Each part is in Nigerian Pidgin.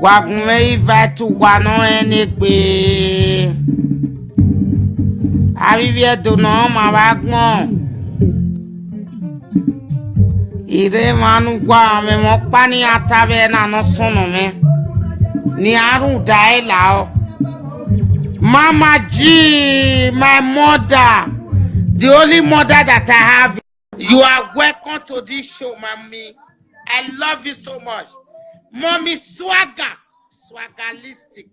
Wagume Ivatu Wano Enigbe. Avivie Dono Mavagmo. Ire manu gwa me mokpani atave na no sono me. Ni aru dai lao. Mama G, my mother. The only mother that I have. You are welcome to this show, mommy. I love you so much. Mommy swagger. Swaggerlistic.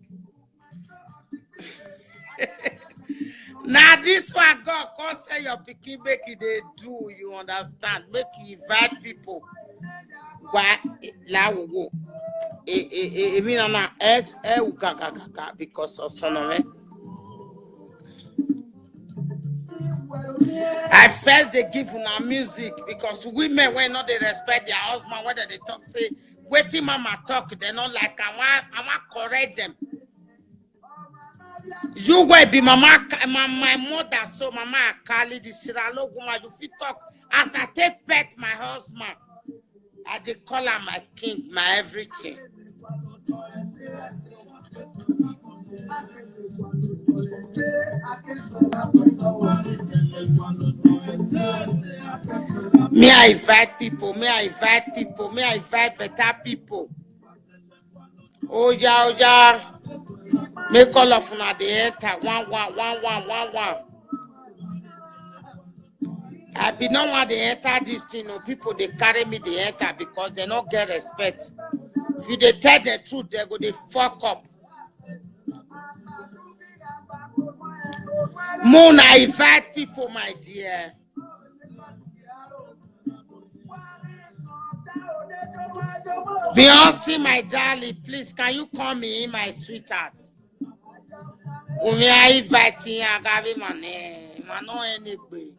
Now this one God can't say your pikin make it they do, you understand? Make you invite people. Why la wo mean na because of sonome. I first they give una music because women when not they respect their husband, whether they talk say waiting mama talk, they not like I want correct them. You will be mama, my mother, so mama Kali the Siralo woman. You fit talk as I take pet my husband. I dey call her my king, my everything. May I invite people? May I invite people? May I invite better people? Oh yeah. Make all of una the enter 1. I be not want to enter this thing. No people they carry me the enter because they don't get respect. If you they tell the truth, they go they fuck up. Moon, I invite people, my dear. Beyonce, my darling, please can you call me in, my sweetheart? Umi I invite you, I got him money. Mano anyway.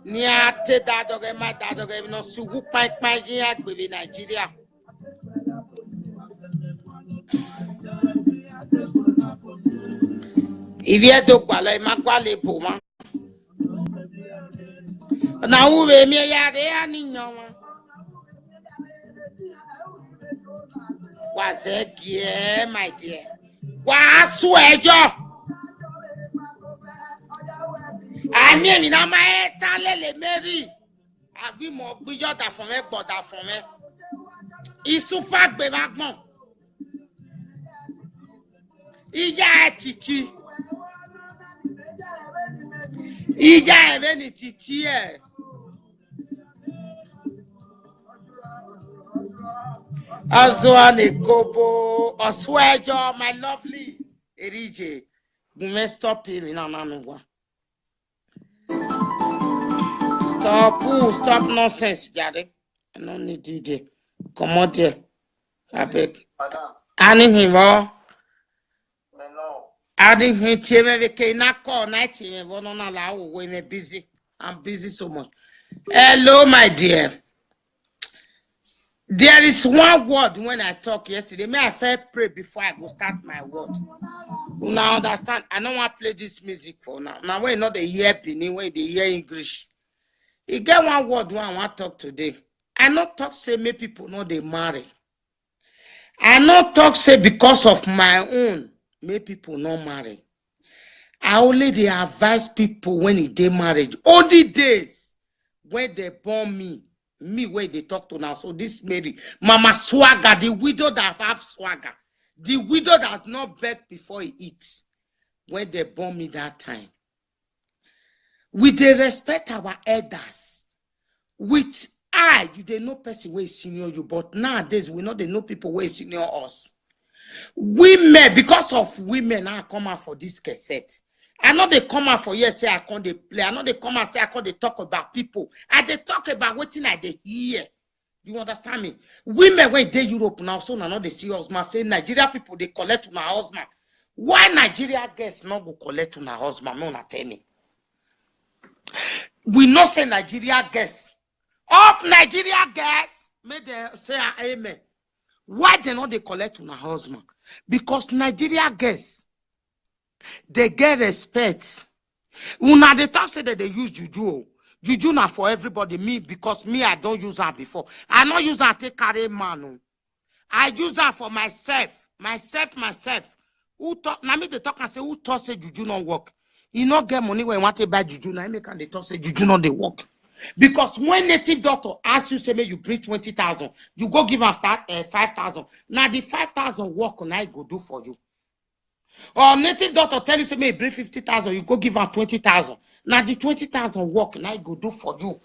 Ni ate dadoge ma dadoge no sugu pai ya gbebe Nigeria. Ivie do kwala ma kwale po ma. Na uwe mi ya re ani nyoma. Wazegie my dear. Wa su ejo. I mean, na my talele Mary. Agbi mo gbijo da fun me gboda fun me. Isupa gbe magbon. Ija titi. Ija ebe ni titi e. Azwane kobo oswejo my lovely Erije. Gume stop him na ngwa. Stop nonsense, Gary. I don't need DJ. Come on there. I beg. Adding him all. Adding him to na call night we're busy. I'm busy so much. Hello, my dear. There is one word when I talk yesterday. May I first pray before I go start my word. Now understand, I don't want to play this music for now. Now we're not the hear Benin, where they hear English. You get one word when I want to talk today. I not talk say make people know they marry. I not talk say because of my own make people not marry. I only they advise people when they marriage. All the days when they born me where they talk to now. So this Mary, Mama Swagger, the widow that have swagger, the widow that not beg before he eats, when they born me that time. We they respect our elders. With you they know person where is senior you, but nowadays we know they know people where is senior us. Women, because of women, I come out for this cassette. I know they come out for yes, say I can't they play. I know they come out say I can't they talk about people. I they talk about what thing I they hear. You understand me? Women when they Europe now, so now they see husband say Nigeria people they collect on our husband. Why Nigeria girls not go collect on our husband? No, not tell me. We not say Nigeria girls. Up Nigeria girls, may they say amen. Why they not they collect on our husband? Because Nigeria girls, they get respect. Una they talk say that they use juju. Juju na for everybody. Me because me I don't use her before. I not use her take carry man. I use that for myself. Myself. Who talk? Now me they talk and say who talk say juju not work. You not get money when you want to buy juju. Now make and they talk say juju not they work. Because when native doctor asks you say may you bring 20,000, you go give after 5,000. Now the 5,000 work on I go do for you. Or native doctor tell you say may bring 50,000, you go give her 20,000. Now the 20,000 work and I go do for you.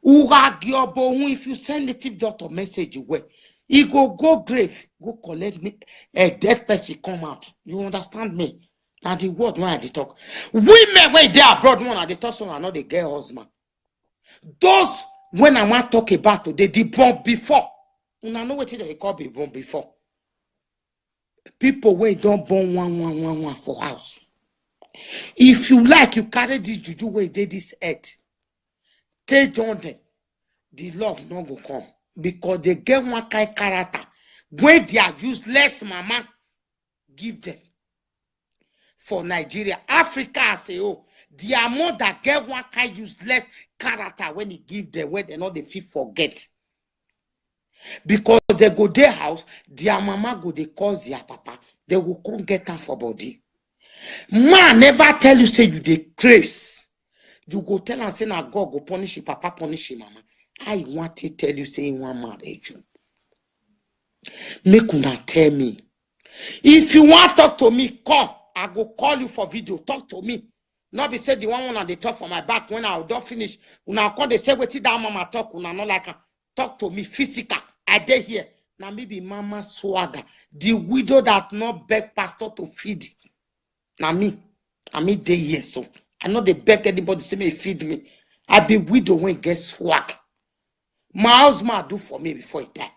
If you send native doctor message away, he go grave, go collect me, a dead person come out. You understand me? Now the word when I talk. Women when they abroad one at the talk so I know they get husband. Those when I want to talk about today, they born before. I know what they call be born before. People when don't born one for house. If you like, you carry this juju where they this head. Take on them. The love no go come. Because they get one kind of character. When they are useless, mama, give them. For Nigeria, Africa, I say, oh, the amount that get one kind of useless character when he give them, when they not the feel forget. Because they go their house, their mama go they cause their papa, they will come get them for body. Man never tell you say you dey craze. You go tell and say na God go punish you, papa punish you, mama. I want to tell you say one marry you. Make una tell me. If you want to talk to me, come. I go call you for video. Talk to me. Not be said the one on the top for my back when I don't finish. Una call they say wetin that mama talk. Una not like her. Talk to me physical. I dey here. Now maybe mama swagger. The widow that not beg pastor to feed. Now me dey here so. I know they beg anybody say me feed me. I be widow when get swag. My husband do for me before he die.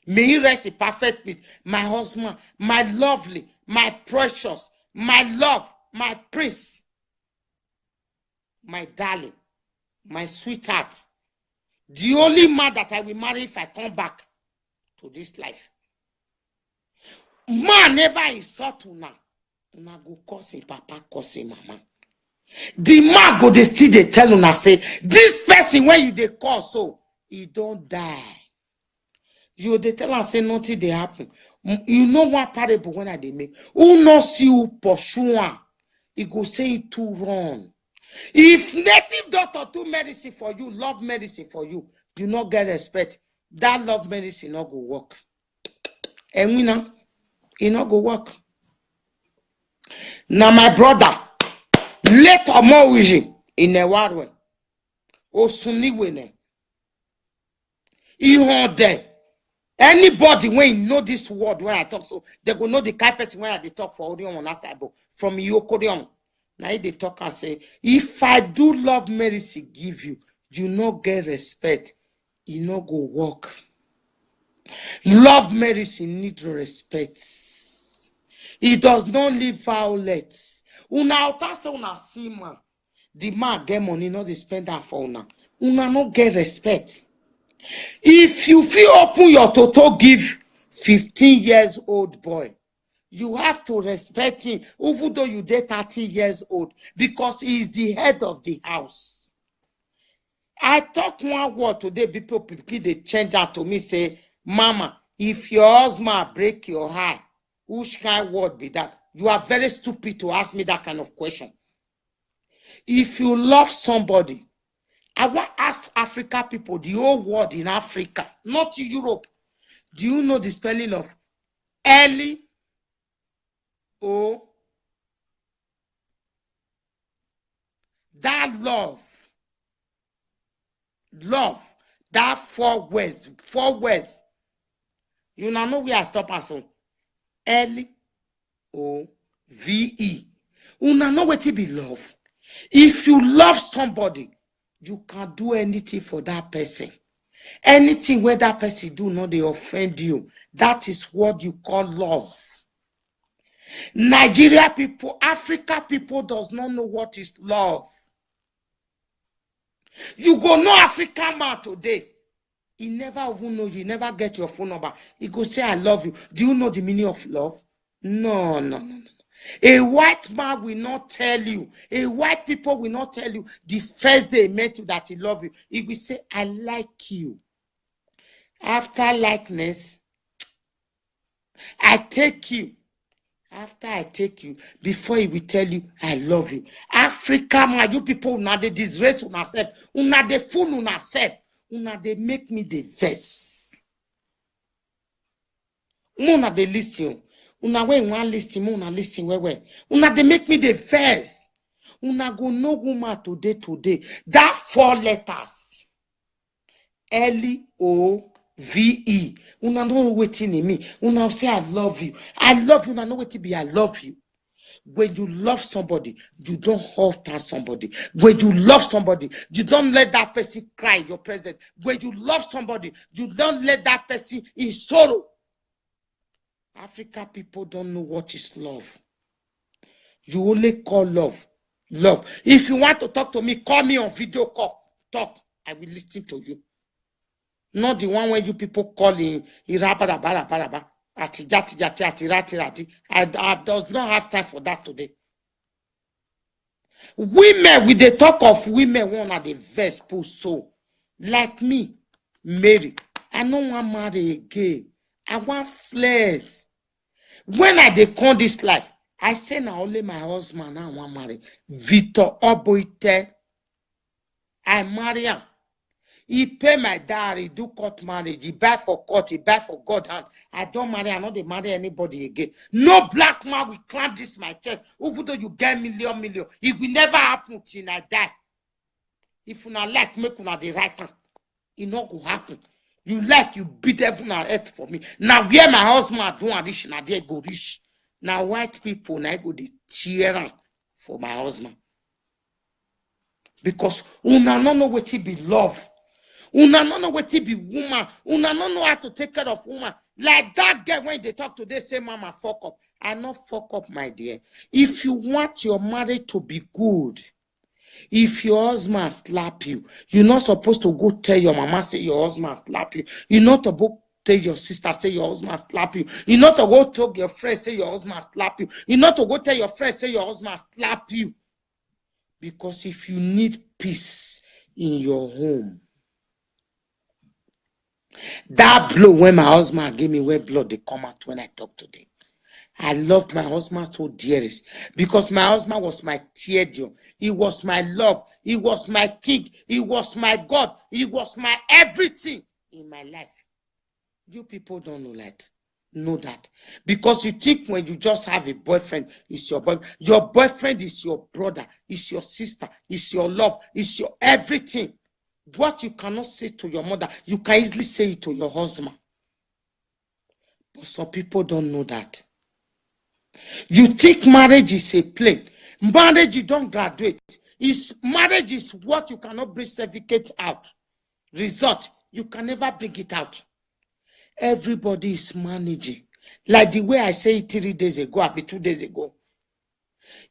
May he rest in perfect peace. My husband, my lovely, my precious, my love, my prince, my darling, my sweetheart. The only man that I will marry if I come back to this life. Man never insult una. Una go curse him papa, curse him mama. The man go they still they tell una say this person when you they call so he don't die. You they tell and say nothing they happen. You know one parable when I they make. Who not see you pursue one, he go say it too wrong. If native doctor do medicine for you, love medicine for you, do not get respect. That love medicine not go work. And we know it not go work. Now my brother, let omo wiji in a warwe. O suni wene. Ihon there. Anybody when you know this word when I talk, so they go know the kind of person when I they talk for Orion on that side, but from Yokorion. Now they talk and say, if I do love medicine give you, you not get respect, you not go work. Love medicine need respect. It does not leave violence. Una say una see man. The man get money, not the spend that for una. Una not get respect. If you feel open your toto give 15 years old boy, you have to respect him, even though you date 30 years old, because he is the head of the house. I talk one word today, people they change that to me, say, Mama, if your husband break your heart, which kind of word be that? You are very stupid to ask me that kind of question. If you love somebody, I want to ask Africa people, the whole world in Africa, not Europe. Do you know the spelling of L-O? That love, that 4 words. You now know where I stop at so. L-O-V-E. You now know what it be love. If you love somebody, you can do anything for that person. Anything where that person do not they offend you. That is what you call love. Nigeria people, Africa people does not know what is love. You go know African man today. He never even know you, never get your phone number. He go say, I love you. Do you know the meaning of love? No. A white man will not tell you. A white people will not tell you the first day he met you that he love you. He will say, I like you. After likeness, I take you. After I take you, before he will tell you, I love you. Africa, man, you people, una they disgrace una self. Una they fool una self. Una they make me the verse. Una they listen. Una when one listen, una listen where. Una they make me the verse. Una go no woman today. That 4 letters. L-O-V-E. Una know waiting in me. Una say I love you. I love you. Una know what to be. I love you. When you love somebody, you don't alter somebody. When you love somebody, you don't let that person cry in your presence. When you love somebody, you don't let that person in sorrow. Africa people don't know what is love. You only call love. Love. If you want to talk to me, call me on video call. Talk. I will listen to you. Not the one where you people calling. I does not have time for that today. Women, with the talk of women, one of the verse put so. Like me, Mary, I don't want to marry again. I want flesh. When I dey come this life, I say now only my husband I want marry. Victor Oboite. I marry him. He pay my dowry, do court marriage. He buy for court, he buy for God hand. I don't marry, I not dey marry anybody again. No black man will clamp this my chest. Even though you get million, it will never happen till I die. If you not like, make una the right hand. It not go happen. You like, you beat heaven and earth for me. Now where my husband do and rich, now there go rich. Now white people, now go the cheer for my husband. Because una no know what it be love. Una no know what it be woman. Una no know how to take care of woman. Like that girl when they talk today, say mama fuck up. I not fuck up, my dear. If you want your marriage to be good, if your husband slap you, you're not supposed to go tell your mama, say your husband slap you. You're not to go tell your sister, say your husband slap you. You're not to go tell your friend, say your husband slap you. You're not to go tell your friend, say your husband slap you. Because if you need peace in your home, that blow when my husband gave me when blood they come out when I talk today. I love my husband so dearest because my husband was my tearjerry. He was my love. He was my king. He was my God. He was my everything in my life. You people don't know that. Know that. Because you think when you just have a boyfriend, it's your boyfriend. Your boyfriend is your brother. It's your sister. It's your love. It's your everything. What you cannot say to your mother, you can easily say it to your husband. But some people don't know that. You think marriage is a plane. Marriage, you don't graduate. Marriage is what you cannot bring certificate out. Result, you can never bring it out. Everybody is managing. Like the way I said 3 days ago, or 2 days ago.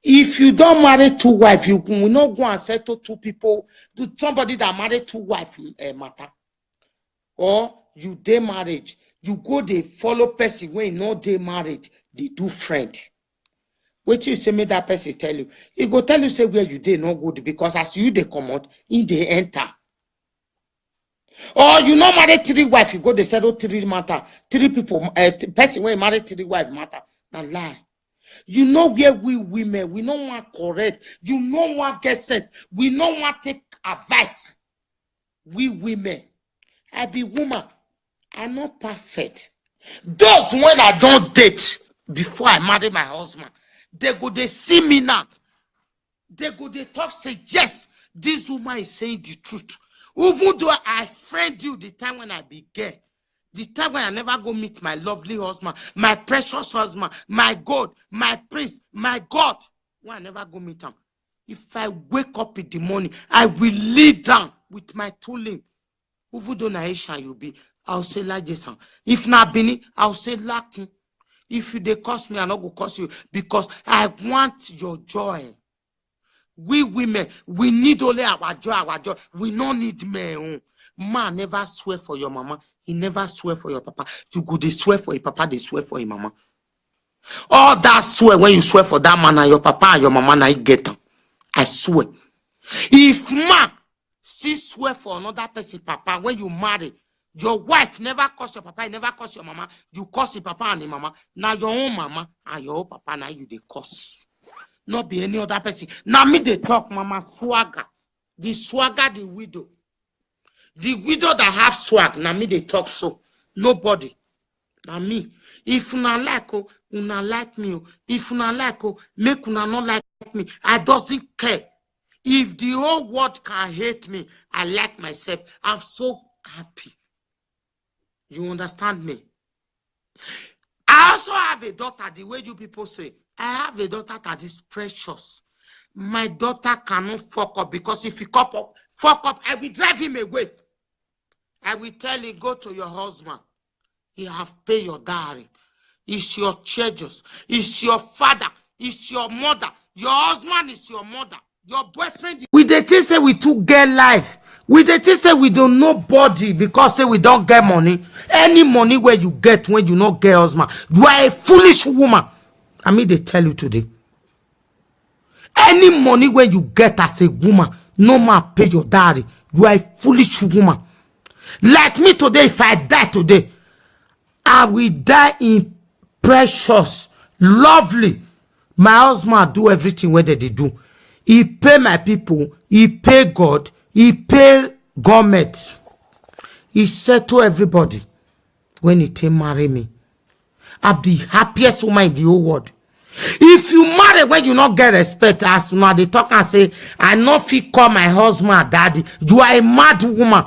If you don't marry 2 wives, you will not go and settle 2 people. To somebody that married 2 wives matter. Or you day marriage. You go they follow person when you know they marriage. They do friend. Wait till you say me that person tell you. He go tell you say where you dey no good because as you they come out, in they enter. Or you not marry 3 wives, you go they settle 3 matter. 3 people, person when you marry 3 wives matter. Now lie. You know where we women, we don't want correct. You don't want get sense. We don't want take advice. We women. I be woman. I'm not perfect. Those when I don't date before I marry my husband, they go they see me now. They go they talk say yes, this woman is saying the truth. Even though I friend you the time when I be gay, the time when I never go meet my lovely husband, my precious husband, my God, my prince, my God, when I never go meet him. If I wake up in the morning, I will lay down with my 2 limbs. Even though Naisha you be, I'll say like this. If not Bini, I'll say like. If they curse me, I'm not going to curse you because I want your joy. We women, we need only our joy, our joy. We don't need men. Man never swear for your mama. He never swear for your papa. You go they swear for your papa, they swear for your mama. All that swear when you swear for that man and your papa and your mama, now you get them. I swear. If man still swear for another person, papa, when you marry, Your wife never curse your papa, you never curse your mama. You curse the papa and the mama. Now your own mama and your own papa, now you they curse. Not be any other person. Now me they talk, mama swagger. The swagger, the widow. The widow that have swag, now me they talk so. Nobody. Now me. If una like, una like me. If una like, make una not like me. I doesn't care. If the whole world can hate me, I like myself. I'm so happy. You understand me? I also have a daughter, the way you people say. I have a daughter that is precious. My daughter cannot fuck up because if he fuck up, I will drive him away. I will tell him, go to your husband. He have paid your dowry. It's your charges. It's your father. It's your mother. Your husband is your mother. Your boyfriend. We dey think say we too get life. We dey think say we don't know body because say we don't get money. Any money where you get when you not get husband, you are a foolish woman. I mean, they tell you today. Any money where you get as a woman, no man pay your dowry. You are a foolish woman. Like me today, if I die today, I will die in precious, lovely. My husband do everything where they do. He pay my people. He pay God. He pay government. He settle everybody. When he marry me, I'm the happiest woman in the whole world. If you marry when you not get respect, as now they talk and say, I not fit call my husband daddy. You are a mad woman.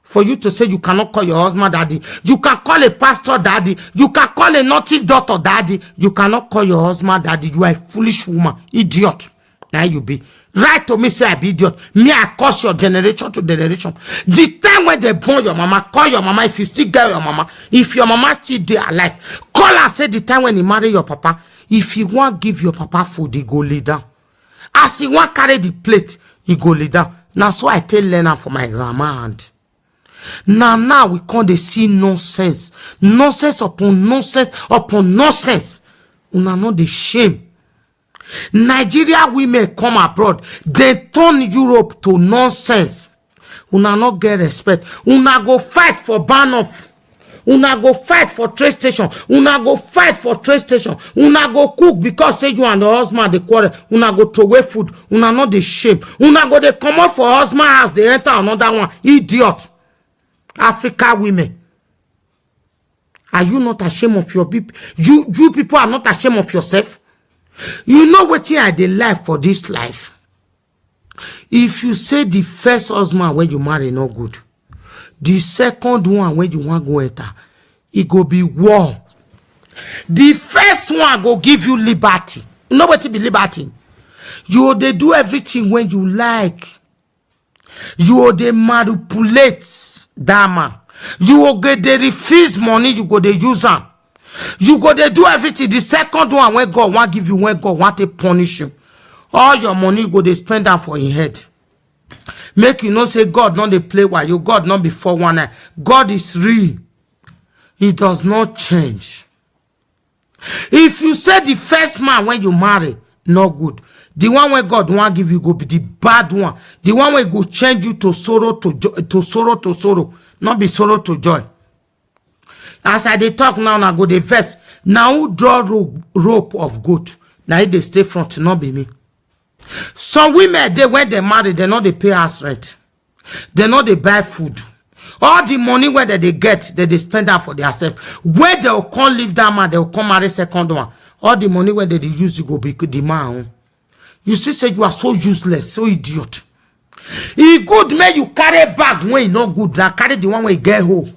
For you to say you cannot call your husband daddy. You can call a pastor daddy. You can call a native daughter daddy. You cannot call your husband daddy. You are a foolish woman. Idiot. Now you be. Right to me say I be idiot. Me I curse your generation to generation. The time when they born your mama, call your mama if you still get your mama. If your mama still there alive, call and say the time when you marry your papa. If you want give your papa food, he go lay down. As he want carry the plate, he go lay down. Now so I tell Lena for my grandma hand. Now we can't see nonsense. Nonsense upon nonsense upon nonsense. Una know the shame. Nigeria women come abroad. They turn Europe to nonsense. Una not get respect. Una go fight for ban off. Una go fight for train station. Una go fight for train station. Una go cook because say you and the husband they quarrel. Una go throw away food. Una not the shame. Una go they come out for husband house. They enter another one. Idiot. Africa women. Are you not ashamed of your people? You people are not ashamed of yourself? You know what I dey like for this life? If you say the first husband when you marry no good, the second one when you want go enter, it go be war. The first one go give you liberty. You know what it be liberty? You they do everything when you like. You they manipulate that man. You get they refuse money, you go they use them. You go they do everything. The second one when God want give you, when God want to punish you, all your money go they spend that for your head. Make you know say God not they play while you God not before one eye. God is real. He does not change. If you say the first man when you marry, no good. The one where God want give you go be the bad one. The one where go change you to sorrow to sorrow, not be sorrow to joy. As I dey talk now, I go the verse. Now who draw rope of goat? Now they stay front, not be me. Some women, they when they marry, they know they pay house rent. They know they buy food. All the money where they get, they spend that for themselves. Where they'll come leave that man, they'll come marry second one. All the money where they use to go be the man. You see, say you are so useless, so idiot. It good man you carry bag when you no good. Now carry the one where you get home.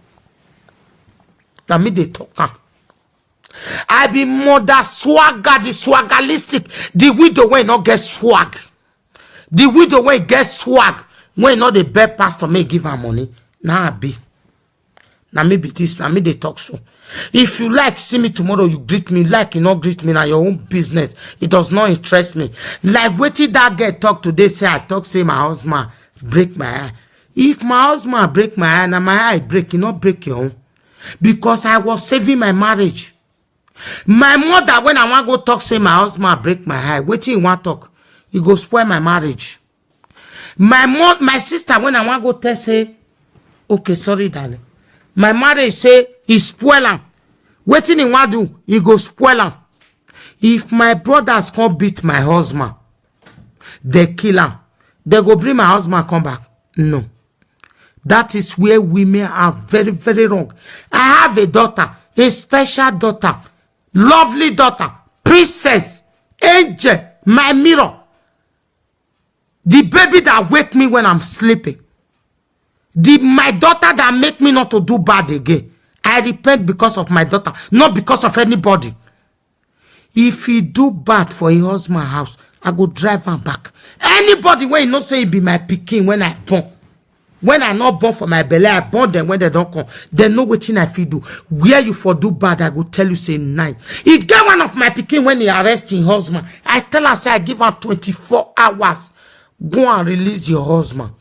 That me they talk. I be mother swagger, the swaggerlistic. The widow when not get swag. The widow when get swag. When not the best pastor may give her money. Now I be. Now me be this. Now me they talk so. If you like see me tomorrow, you greet me. Like you not greet me, now your own business. It does not interest me. Like what did that girl talk today? Say I talk say my husband break my eye. If my husband break my eye, now my eye break, you not break your own. Because I was saving my marriage. My mother, when I want to go talk, say my husband break my eye. What you want talk? You go spoil my marriage. My sister, when I want to go tell, say, okay, sorry, darling. My marriage say he spoil am. Wetin he want do? He go spoil am. If my brothers can't beat my husband, they kill am. They go bring my husband come back. No. That is where women are very, very wrong. I have a daughter, a special daughter, lovely daughter, princess, angel, my mirror. The baby that wake me when I'm sleeping. My daughter that make me not to do bad again. I repent because of my daughter, not because of anybody. If he do bad for his husband's house, I go drive him back. Anybody when you know say he be my pikin when I born. When I not born for my belly, I born them when they don't come. They know what thing I feel do. Where you for do bad, I go tell you say nine. He get one of my pikin when he arrest his husband. I tell her say I give her 24 hours. Go and release your husband.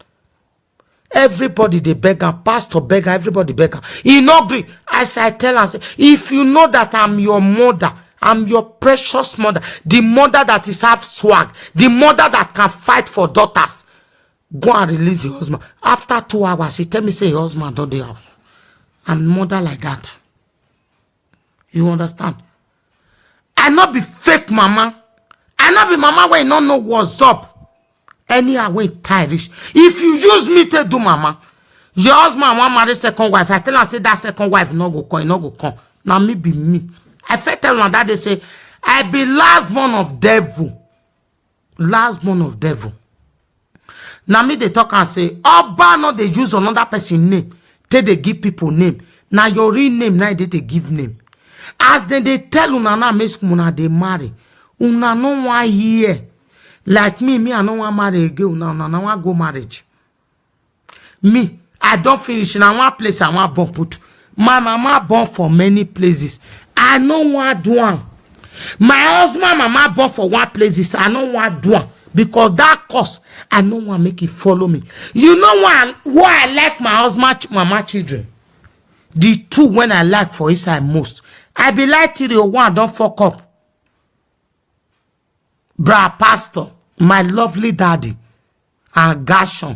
Everybody they beg her, pastor beg her, everybody beg her. He no agree. As I tell her, say, if you know that I'm your mother, I'm your precious mother, the mother that is half swag, the mother that can fight for daughters, go and release your husband. After 2 hours, he tell me say your husband don't the house. I'm mother like that. You understand? I not be fake mama. I not be mama where you don't know what's up. Anyhow when tired. If you use me to do mama, your husband want marry second wife. I tell her say that second wife no go come, no go come. Now me be me. I felt tell her that they say I be last born of devil. Last born of devil. Now me they talk and say, Oba no they use another person name. They give people name. Now your real name now they give name. As then they tell una na miss una they marry. Una no one here. Like me, I don't want marry again. No, I want go marriage. Me, I don't finish in one place. I want born put. My mama born for many places. I don't want do one. My husband, mama born for one places. I don't want do one because that cost. I don't want make it follow me. You know why I like my husband, mama children. The two when I like for inside most. I be like till the one don't fuck up. Bra pastor, my lovely daddy, and Gashon,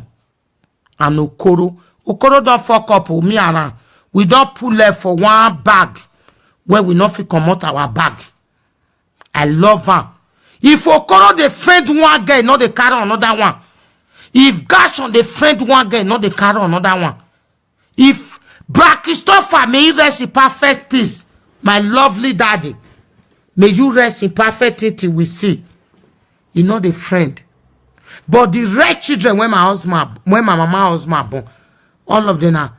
and Okoro. Okoro don't fuck up with me around. We don't pull left for one bag where we not fit come out our bag. I love her. If Okoro they friend one guy, not they carry another one. If Gashon they friend one guy, not they carry another one. If Bra Christopher may you rest in perfect peace, my lovely daddy, may you rest in perfect peace till we see. You know the friend. But the rich children when my mama husband born, all of them are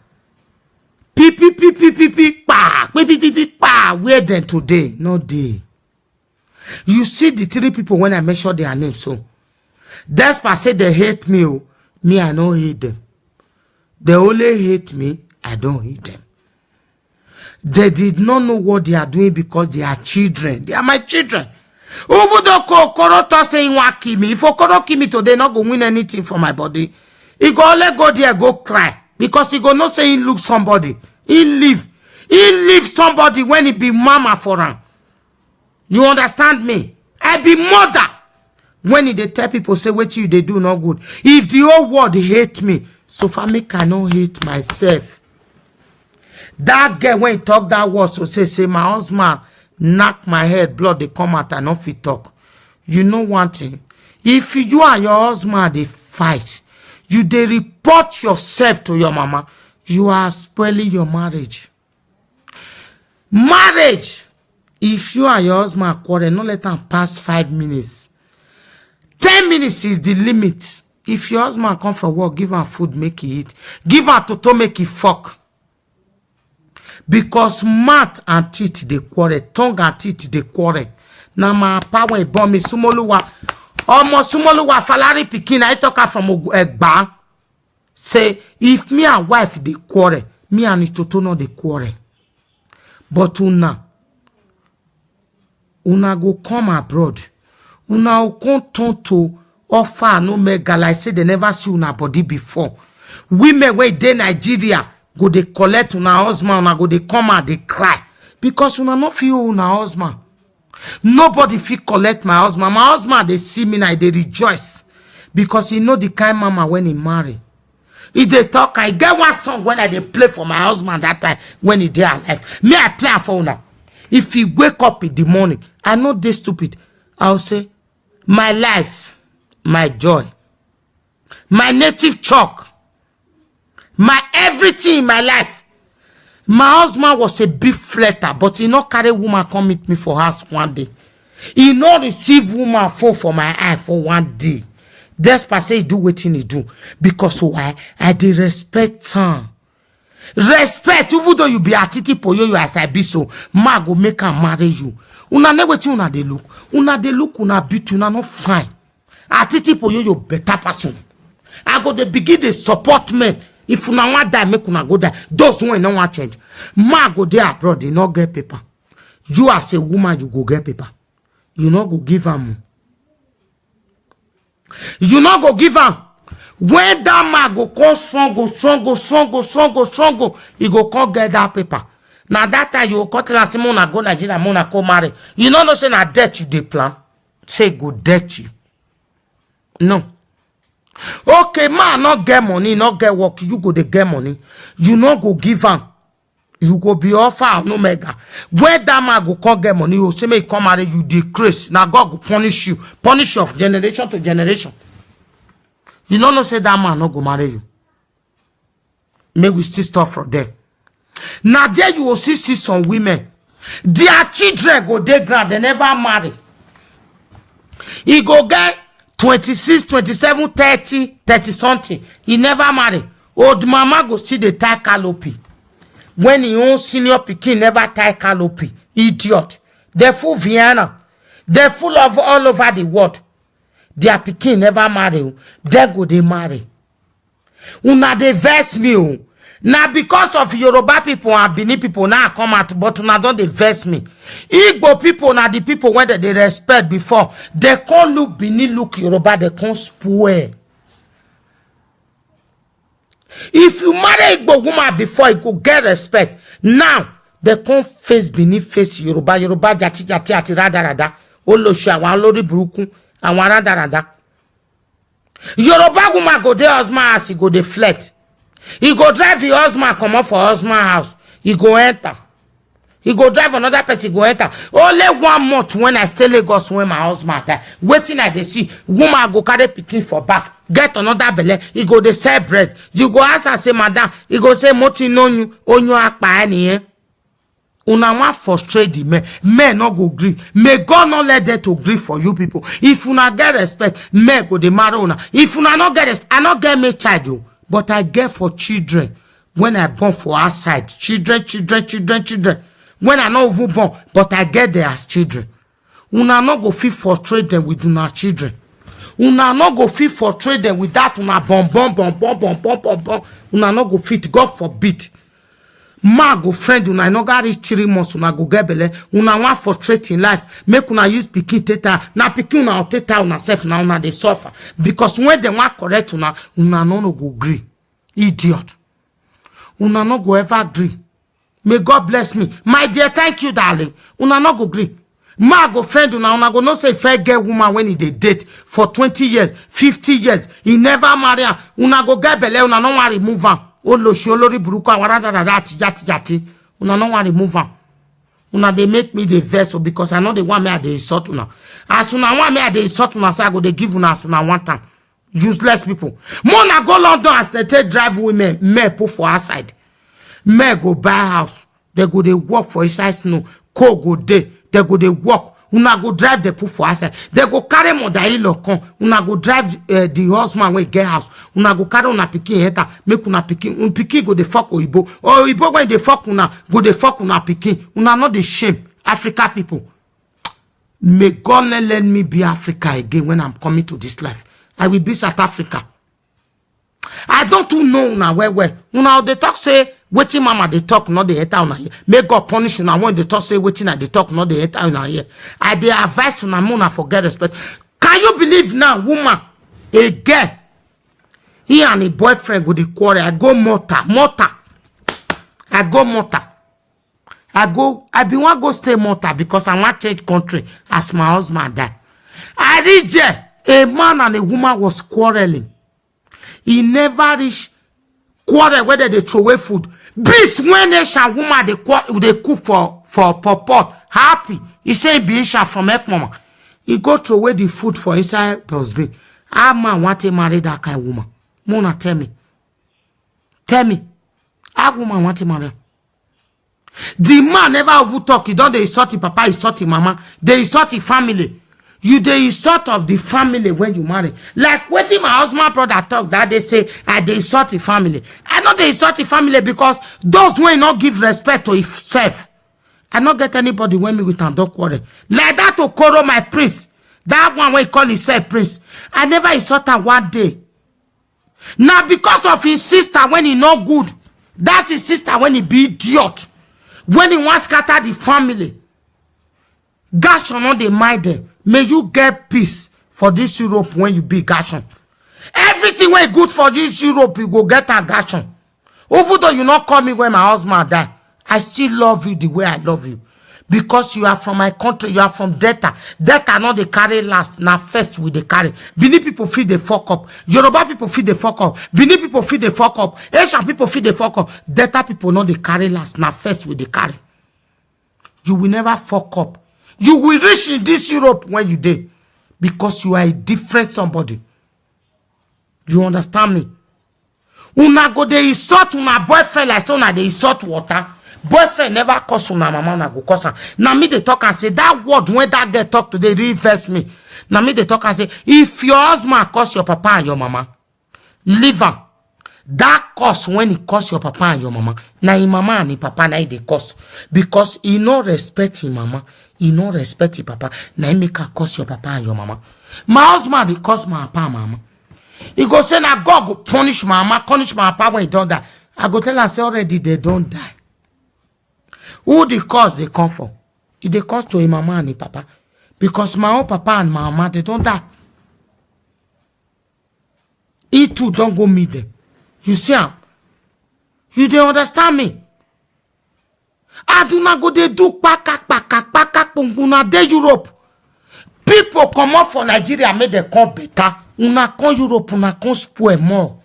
where then today? No day. You see the three people when I mention their names, so that's why I say they hate me. Oh, me, I don't hate them. They only hate me, I don't hate them. They did not know what they are doing because they are children. They are my children. Over the Okoro saying want kill me. If Okoro kill me today, not go win anything for my body. He go only go there, go cry. Because he go not say he look somebody. He leave somebody when he be mama for him. You understand me? I be mother. When they tell people say what you they do not good. If the whole world hate me, so for me cannot hate myself. That girl when he talk that word, so say my husband knock my head, blood they come out and not fit talk. You know one thing. If you and your husband they fight, you they report yourself to your mama, you are spoiling your marriage. Marriage. If you and your husband quarrel, not let them pass 5 minutes. 10 minutes is the limit. If your husband come from work, give her food, make he eat. Give her toto, make he fuck. Because mouth and teeth they quarrel, tongue and teeth they quarrel. Now my power bomb me sumoluwa. Almost sumoluwa falari pikin. I talk from Egba. Say if me and wife they quarrel, me and Itoto no they quarrel. But una go come abroad. Una will come turn to offer no mega like say they never see una body before. Women wey dey Nigeria go they collect una husband, una go they come and they cry because una no feel una husband. Nobody feel collect my husband. My husband they see me now they rejoice because he know the kind mama when he marry. If they talk, I get one song when I dey play for my husband that time when he dey alive. Me, I play for now. If he wake up in the morning, I know they stupid. I'll say, my life, my joy, my native chalk, my everything in my life. My husband was a big flirter, but he not carry woman come meet me for house one day. He not receive woman phone for my eye for one day. Despite say he do wetin he do. Because why? I dey respect him. Respect, even though you be atiti poyo you as I be so, ma go make am marry you. Una ne wetin una dey look. Una dey look, una beauty, una not fine. Atiti poyo you better person. I go dey begin dey support men. If una want die, make una go die. Those who no want change. Ma go there abroad, they not get paper. You as a woman, you go get paper. You not go give am. You not go give am. When that man go come strong, he go come get that paper. Now that time you go come tell us, Mona go Nigeria, Mona come marry. You know say na death you dey plan. Say go death you. No. Okay, man, not get money, not get work. You go to get money. You not go give am. You go be offer no mega. When that man go come get money, you say me come marry you decrease. Now God go punish you. Punish you of generation to generation. You know say that man not go marry you. May we still stop from there. Now there you will see some women. Their children go dey ground, they never marry. He go get 26, 27, 30 something. He never marry. Old mama go see the tie canopy. When he own senior pikin never tie canopy. Idiot. They're full Vienna. They're full of all over the world. Their pikin never marry. They go they marry. Una they vex me. Now because of Yoruba people and Benin people now come out, but una don't they vex me. Igbo people now the people where they respect before. They can't look Benin, look Yoruba, they can't spoil. If you marry Igbo woman before, you could get respect. Now, they can't face Benin, face Yoruba, Yoruba jati jati ati rada rada. Olo sha wan lori buruku, and wan rada rada. Yoruba woman go there husband house, he go dey flirt. He go drive your husband, come up for husband house. He go enter. He go drive another person, go enter. Only 1 month when I stay Lagos when my husband die. Waiting I dey see, woman go carry pikin for back. Get another belle. He go dey sell bread. You go ask and say, madam. He go say, moti no you, onyu akpa eniye. Una wan frustrate the men. Men no go gree. May God not let them to gree for you people. If una get respect, men go dey marry una. If una not get respect, I not get me child you. But I get for children. When I born for outside. Children. When I not even born. But I get there as children. Una not go fit frustrate them with una children. Una not go fit frustrate them with that una bomb. Una not go fit. God forbid. Ma go friend una no got reach 3 months. Una go get belle. Una want frustrate in life. Make una use pikin teta. Na pikin una teta una self. Na una they suffer. Because when they want correct una no go gree. Idiot. Una no go ever gree. May God bless me. My dear, thank you, darling. Una no go gree. Ma go friend una go no say fair get woman when he dey date for 20 years, 50 years. He never marry her. Una go get belle, una no want remove am. Olo sholori buruku awarada jati. Una no want remove am. Una they make me the vessel because I know they want me at the insult una. As una want me at the insult una, so I go they give una as una one time. Useless people. Mona go London as they take drive women, men put for outside. Men go buy house. They go they work for inside snow. Co go day. They go they walk. Una go drive the put for outside. They go carry mother-in-law come. Una go drive the husband when get house. Una go carry una pikin enter. Make una pikin. Pikin go the fuck Oyibo. Or Oyibo when they fuck una go the fuck una pikin. Una not the shame. Africa people. May God not let me be Africa again when I'm coming to this life. I will be South Africa. I don't know una where. Una they talk say waiting mama they talk not the enter una here. May God punish una when they talk say waiting at the talk not the enter una here. I they advise una mona forget respect. Can you believe now, woman, a girl, he and a boyfriend go the quarrel. I go mortar. I be want go stay mortar because I want change country as my husband died. I reach there. A man and a woman was quarreling. He never reached quarrel whether they throw away food. Beast when Asian woman they cook for pot happy. He say be Asian from Ekmama. He go throw away the food for inside dustbin. How man want to marry that kind of woman? Mona, tell me. Tell me. How woman want to marry? The man never over talk. He don't they insult the papa, insult the mama. They insult the family. You the insult of the family when you marry. Like what my husband brother talk that they say they insult the family. I know they insult the family because those who not give respect to himself. I not get anybody when me with a dog quarrel. Like that Okoro, my prince. That one when he call himself prince. I never insult her one day. Now because of his sister when he not good. That's his sister when he be idiot. When he wants scatter the family. God shall not they mind them. May you get peace for this Europe when you be Gashon. Everything when good for this Europe, you go get a Gashon. Even though you not call me when my husband die, I still love you the way I love you. Because you are from my country, you are from Delta. Delta not they carry last, now first with the carry. Benin people feed the fuck up. Yoruba people feed the fuck up. Benin people feed the fuck up. Asian people feed the fuck up. Delta people not they carry last, now first with the carry. You will never fuck up. You will reach in this Europe when you did. Because you are a different somebody. You understand me? Una go they insult una boyfriend like so na they insult water. Boyfriend never curse una mama na go curse. Now me they talk and say that word when that girl talk today reverse me. Now me they talk and say if your husband curse your papa and your mama, leave her. That curse when he curse your papa and your mama, now his mama and his papa now they curse because he no respect his mama, he no respect his papa. Now he make her curse your papa and your mama. My husband they curse my papa and mama. He go say now God go punish my mama, punish my papa when he don't die. I go tell her say already they don't die. Who the cause they come for? If they cause to his mama and his papa, because my own papa and my mama they don't die. He too don't go meet them. You see how? You don't understand me? I do not go they do paka punguna de Europe. People come up for Nigeria make them come better. Una come Europe, una come spoil more.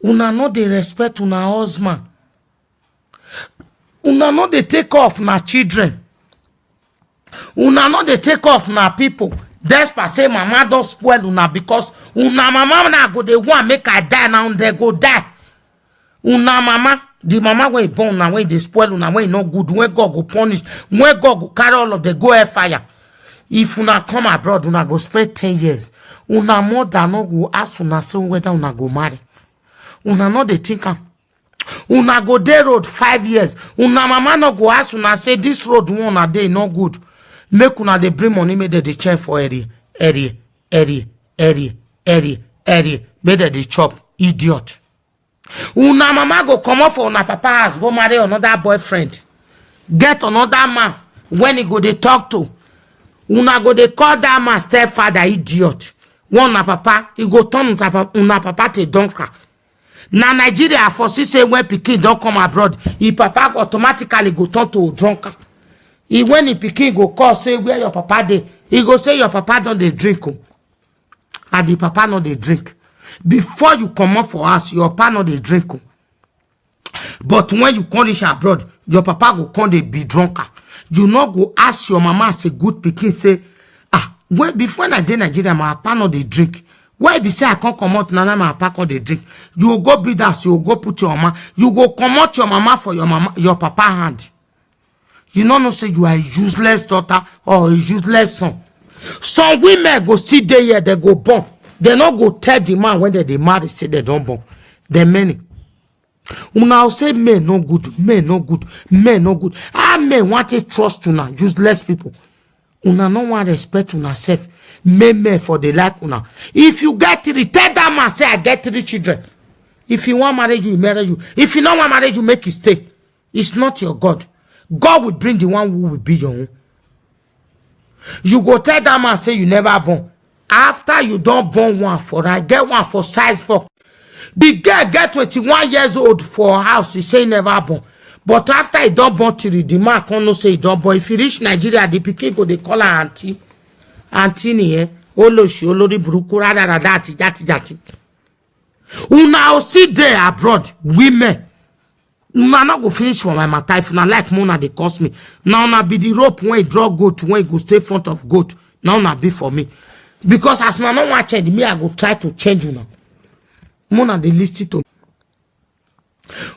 Una no they respect una husband. Una no they take off na children. Una no they take off na people. Despite say mama don't spoil una because una mama na go they want make her die now they go die. Una mama, the mama when born now when they spoil una when no good when God go punish when God go carry all of the go air fire. If una come abroad una go spend 10 years. Una mother no go ask una say whether una go marry. Una no they think una go there road 5 years. Una mama no go ask una say this road one a day no good. Make una they bring money make they check for area. Make they chop. Idiot. Una mama go come up for una papa house, go marry another boyfriend. Get another man when he go they talk to. Una go they call that man stepfather idiot. One na papa, he go turn una papa to donka. Na Nigeria for say when pikin don't come abroad, he papa automatically go turn to drunker. He when he pikin go call say where your papa dey, he go say your papa don't they drink. And the papa no they drink. Before you come up for us, your papa no they drink. But when you come reach abroad, your papa go come they be drunker. You not go ask your mama as a good pikin say, when before I dey Nigeria, my papa no they drink. Why be say I can't come out now my papa come they drink? You go be that, you go put your mama, you go come out your mama for your papa hand. You know say you are a useless daughter or a useless son. Some women go sit there here, they go born. They not go tell the man when they marry, say they don't born. They many. Una say men no good, men no good, men no good. Men want to trust una, useless people. Una no want respect una self. Men for the like una. If you get 3, tell that man say I get 3 children. If you want marriage, you marry you. If you don't want marriage, you make it stay. It's not your God. God will bring the one who will be your own. You go tell that man say you never born. After you don't born one for I get one for size box. The girl get 21 years old for a house, he say never born. But after he don't born till the man can't no say he don't born. If he reach Nigeria, the pikin go they call her auntie. Auntie ni Oloshi, Olori Buruku, Rada, Jati. Una see there abroad, women. Una not go finish for my matter. If una like Mona, they cost me. Now una be the rope when you draw goat, when you go stay front of goat. Now una be for me. Because as una not want change me, I go try to change una. Mona they listen to me.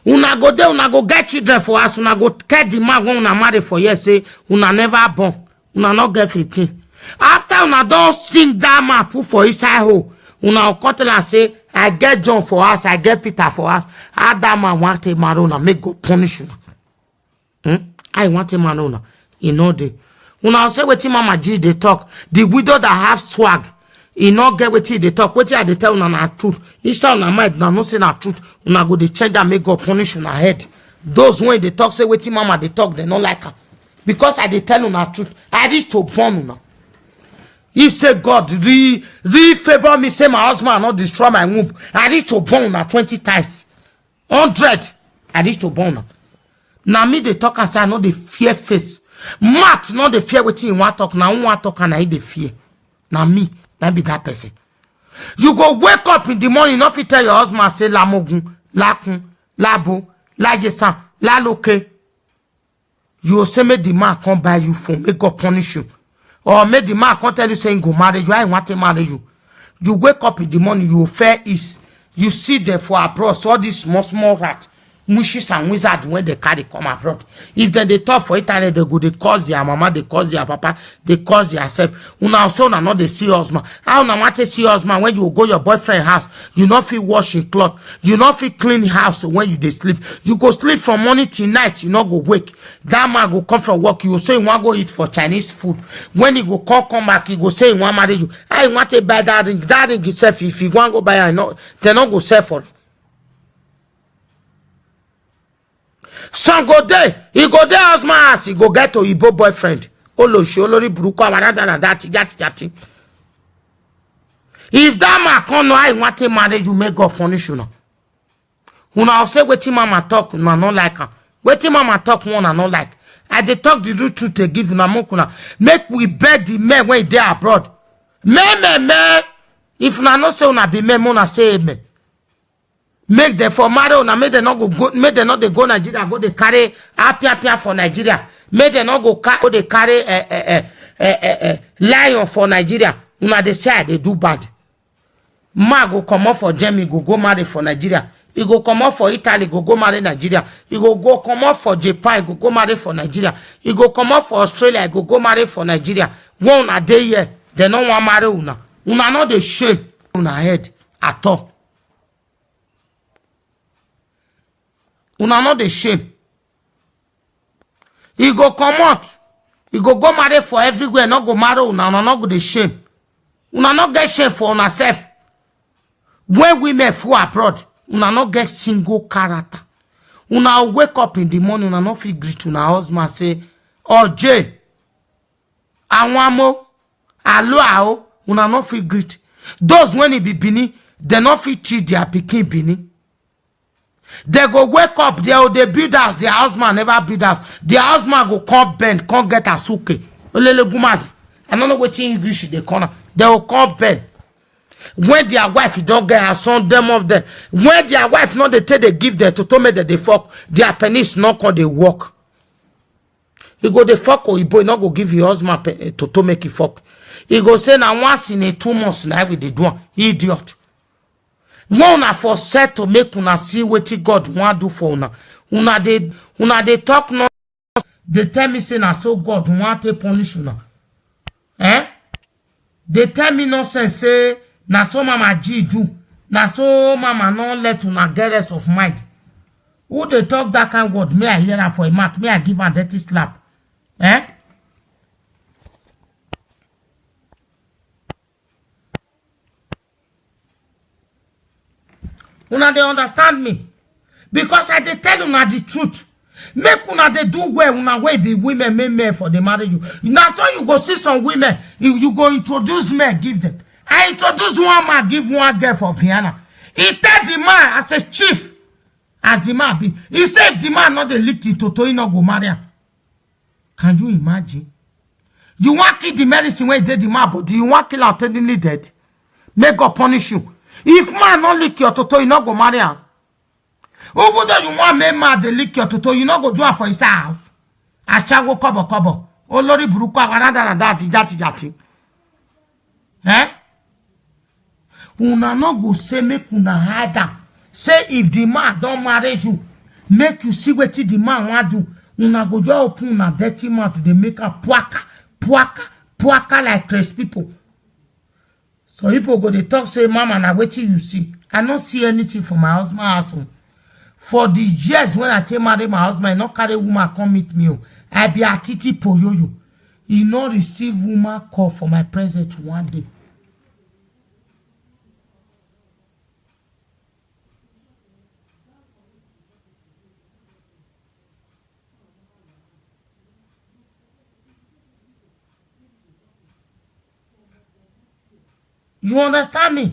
Una go there, una go get children for us, una go get the man when una marry for years, say una never born. Una not get 15. After una don't sing that man put for inside hole. Una cut and say, I get John for us, I get Peter for us. How that man want to marry una, make God punish una. I want to marry una. You know the. Una say wetin Mama G they talk. The widow that have swag, he not get wetin they talk. Wetin they tell una na truth. Instead una mind na no say na truth. Una go dey change and make God punish una head. Those when they talk say wetin Mama they talk, they not like her. Because I they tell una truth. I reach to born una. He said, God, favor me, say my husband not destroy my womb. I need to burn her 20 times. 100. I need to burn her. Now me, they talk and say, I know the fear face. Matt, not the fear waiting in one talk. Now one talk and I the fear. Now me, that be that person. You go wake up in the morning, not fit tell your husband, say, la mogun, la kun, la bo, la yesan, la loke. You will say, make the man come buy you phone, make God punish you. Or make the man can't tell you saying go marry you. I want to marry you. You wake up in the morning, you fair is. You see them for abroad. So all these small rat, mushes and wizards when they carry come abroad. If they talk for Italy, they go, they cause their mama, they cause their papa, they cause their self. Una also not the see husband. How una want to see husband when you go your boyfriend house, you not feel washing cloth, you not feel clean house when you they sleep. You go sleep from morning till night, you not go wake. That man go come from work, you will say you want go eat for Chinese food. When he go come back, he go say he want marry you. I want to buy that ring itself. If you want go buy, I know they not go sell for it. Son go there, he go there as my ass, he go get to Igbo boyfriend. Oloshi, Olori Buruko, that. If that man come no, I want to marry you, make God punish you now. Una say wetin Mama talk, una not like her. Wetin Mama talk, una not like. I dey talk the truth to give una mokuna. Make we beg the men when they abroad. Me. If una no say una be men, una say amen. Make them for marry una, make them not go, make them not they go Nigeria, go they carry apia for Nigeria. Make them not go they carry lion for Nigeria. Una they say they do bad. Ma go come up for Germany, go marry for Nigeria. He go come up for Italy, go marry Nigeria. He go come up for Japan, go marry for Nigeria. He go come up for Australia, go marry for Nigeria. One a day here, they don't want marry una. Una not the shame una head at all. Una not the shame. He go come out. He go marry for everywhere, not go marry una not go the shame. Una not get shame for una self. When women flew abroad, una not get single character. Una wake up in the morning, una not feel greet una husband say, oh Jay, Anwamo, Alo, una not feel greet. Those when it be Bini, they not feel treat their pikin Bini. They go wake up, they build house, their husband never build house. Their husband go come bend, come get a suke. Olele gumazi. I don't know what English they corner. They will come bend. When their wife don't get her son, them of them. When their wife not they take they give them to me that they fuck, their penis not called they walk. He go the fuck or he boy not go give your husband to make you fuck. He go say now once in a 2 months now with the do idiot. Una for set to make una see what God want do for una. Una they talk no. They tell me say na so God want to punish una. They tell me nonsense say na so Mama G do. Na so Mama no let una get rest of mind. Who they talk that kind of word? Me I hear her for a mouth. Me I give her dirty slap. Una they understand me because I they tell una the truth. Make una they do well. Una way be women men for the marriage you. Now so you go see some women. You go introduce men give them. I introduce one man give one girl for Vienna. He tell the man as a chief as the man be. He said if the man not the licked it to he not go marry her. Can you imagine? You want kill the medicine when you did the man, but do you want kill her suddenly dead? Make God punish you. If man not lick your toto, you not go marry am. Over there you want me man they lick your toto, you not go do it for his house. Achago kobo. Olori buruku agarada na jati. Eh? Una no go say make una hide am. Say if the man don't marry you, make you see what the man want do. Una go just open una dirty mouth to dey make a puaka like Chris people. So people go they talk say mama na wetin you see. I don't see anything for my husband house. For the years when I take marry my husband, I not carry woman come meet me. I be a titi poyoyo. He not receive woman call for my present one day. You understand me?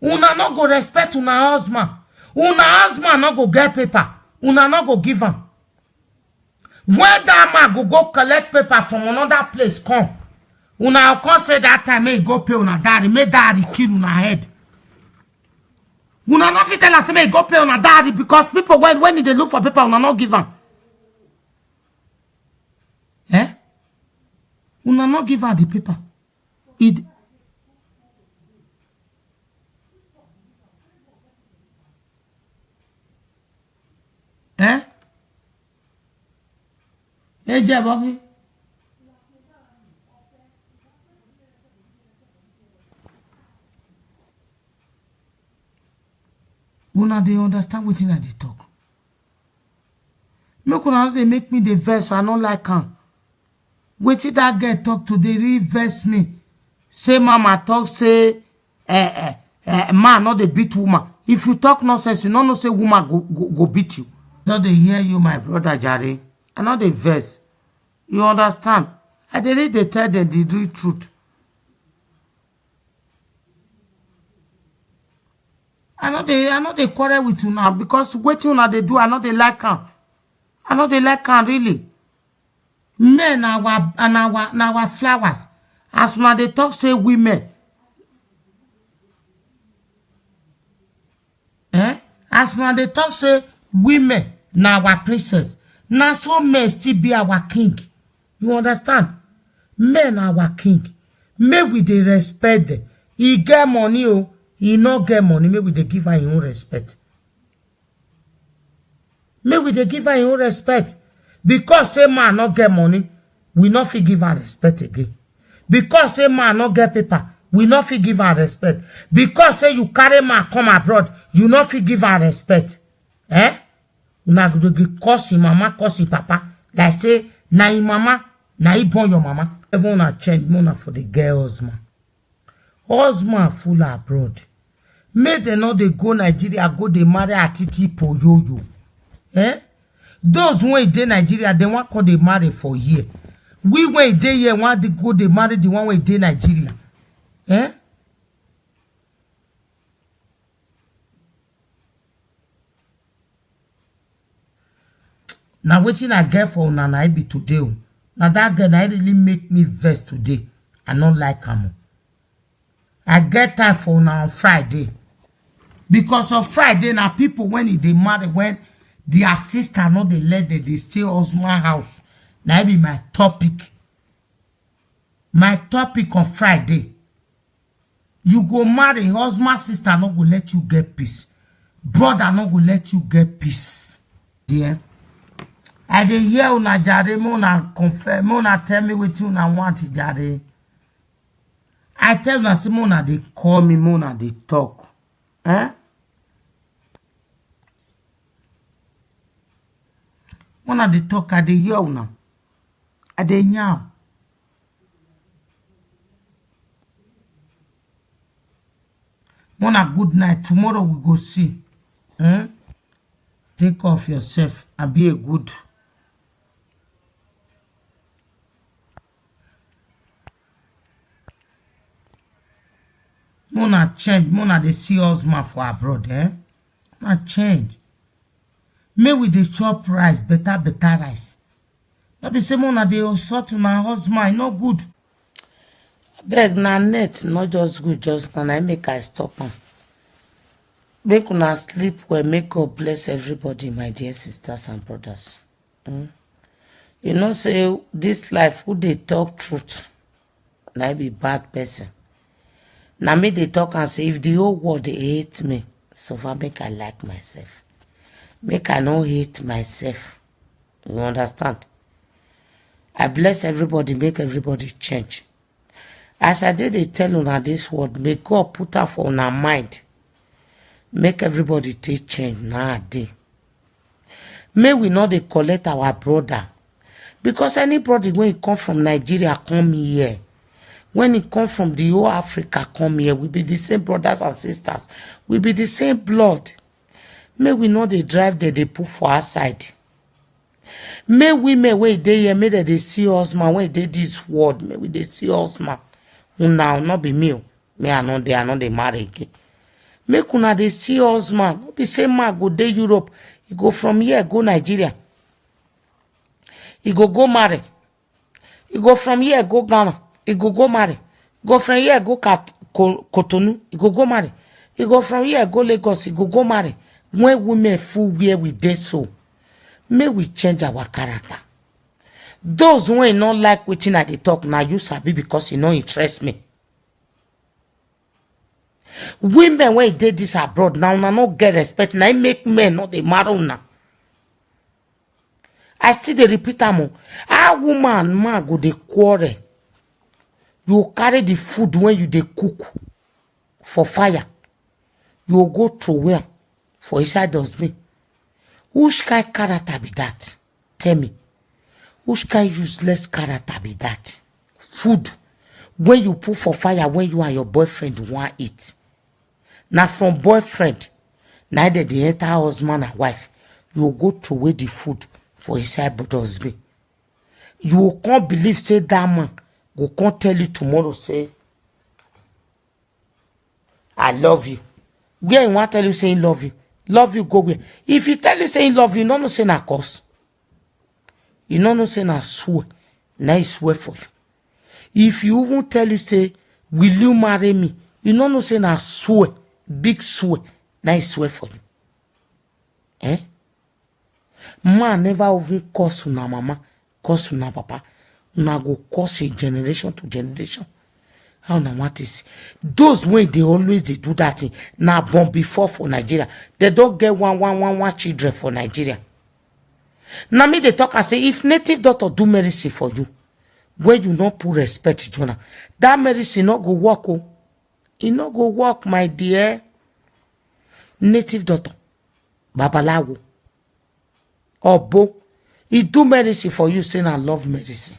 Una not go respect una husband. Una husband not go get paper. Una not go give am. When that man go collect paper from another place, come. Una come say that time may go pay una daddy. May daddy kill una head. Una not fit tell us may go pay una daddy because people when they look for paper, una not give am. Eh? Una not give her the paper. It. Eh? Eh, Jabari? Una they understand what I dey talk. Make una they make me the verse, I don't like am. Wetin that girl talk to they reverse me. Say mama talk say man not the beat woman. If you talk nonsense, you no say woman go beat you. Not they hear you, my brother Jare. I know the verse. You understand? I did they tell them the real truth. I know they quarrel with you now because what you now they do, I know they like her. I know they like her really. Men our flowers. As now they talk say women. As now they talk say women now our princess. Now so men still be our king. You understand? Men are our king. May we they respect them. He get money, oh, he not get money. May we they give her his own respect. May we they give her his own respect. Because say man not get money, we not fit give her respect again. Because say man not get paper, we not fit give her respect. Because say you carry man come abroad, you not fit give her respect. Eh? Una go give curse mama, curse papa. Like say, na mama, na born your mama. Everyone change money for the girls, man. Husband full abroad. May they know they go Nigeria, go they marry a titi poyoyo. Eh? Those when they Nigeria, they want to they marry for year. We when they here want to go they marry the one way they Nigeria. Eh? Now waiting I get for Nana be today. Now that girl I really make me vex today. I don't like him. I get time for now on Friday. Because of Friday now people when they marry when their sister not they let they stay husband house. Now be my topic. My topic on Friday. You go marry husband sister not go let you get peace. Brother not go let you get peace. Yeah. I dey hear una Jare, una confirm, una tell me what you want Jare. I tell una say una they call me, una they talk. Eh? Una they talk, I dey hear una. I dey nyaw. Una good night. Tomorrow we go see. Take off yourself and be a good. Mona change. Mona they see husband for abroad, eh? Mona change. May we dey chop rice, better rice. Not be say Mona they sort my husband, no good. Beg na net, not just good, just can I make I stop am. Make una sleep well, make God bless everybody, my dear sisters and brothers. You know, say this life, who they talk truth, and I be bad person. Now me they talk and say, if the whole world they hate me, so far make I like myself. Make I not hate myself. You understand? I bless everybody, make everybody change. As I did they tell una this word, may God put her for una mind. Make everybody take change nowadays. May we not they collect our brother. Because anybody when he come from Nigeria come here. When he come from the whole Africa come here, we be the same brothers and sisters. We be the same blood. May we not they drive there, they put for our side. May women wait they here, may they see us man, when they this word, may we they see us man. Now not be me. Me I know they marry again. Make una they see us man. Not be same man go dey Europe. He go from here, go Nigeria. He go marry. He go from here, go Ghana. He go marry. Go from here, go Cotonou. He go marry. He go from here, go Lagos. He go marry. When women fool where we dey so, may we change our character. Those who ain't not like wetin I dey talk now, you sabi because you know interest me. Women when they this abroad now, not get respect. Now make men not they marry now. I still they repeat am. A woman man go dey quarrel. You carry the food when you dey cook for fire. You go to where for inside dustbin. Which kind character be that? Tell me. Which kind useless character be that? Food when you put for fire when you and your boyfriend want eat. Now from boyfriend, neither the entire husband and wife, you go to where the food for inside dustbin. You can't believe say that man go can't tell you tomorrow say I love you. Where you want tell you saying love you? Love you go where? If he tell you saying love you, no say na curse. You no say na swear. Na he swear for you. If you even tell you say, will you marry me? You no say na swear. Big swear. Na he swear for you. Eh? Man never even curse una mama, curse una papa. Una go curse a generation to generation. How na what is those when they always they do that thing. Now born before for Nigeria. They don't get one children for Nigeria. Now me they talk and say if native doctor do medicine for you, when you not put respect, Jonah, that medicine not go work. Oh, it not go work, my dear. Native doctor, babalawo, obo, he do medicine for you, saying I love medicine.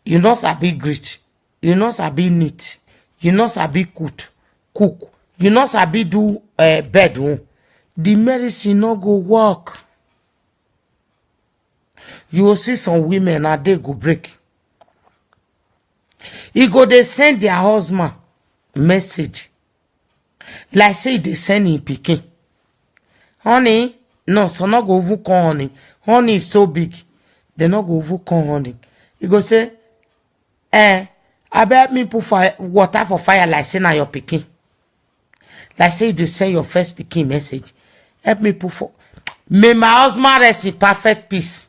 You know sabi greet. You know sabi neat. You know sabi cook. You know sabi do bedroom. The medicine no go work. You will see some women and they go break. He go they send their husband message. Like say they send him pikin. Honey, no, so not go over con honey. Honey is so big. They not go over con honey. He go say, I bet me put water for fire like say na your pikin. Like say they send your first pikin message. Help me put for. May my husband rest in perfect peace.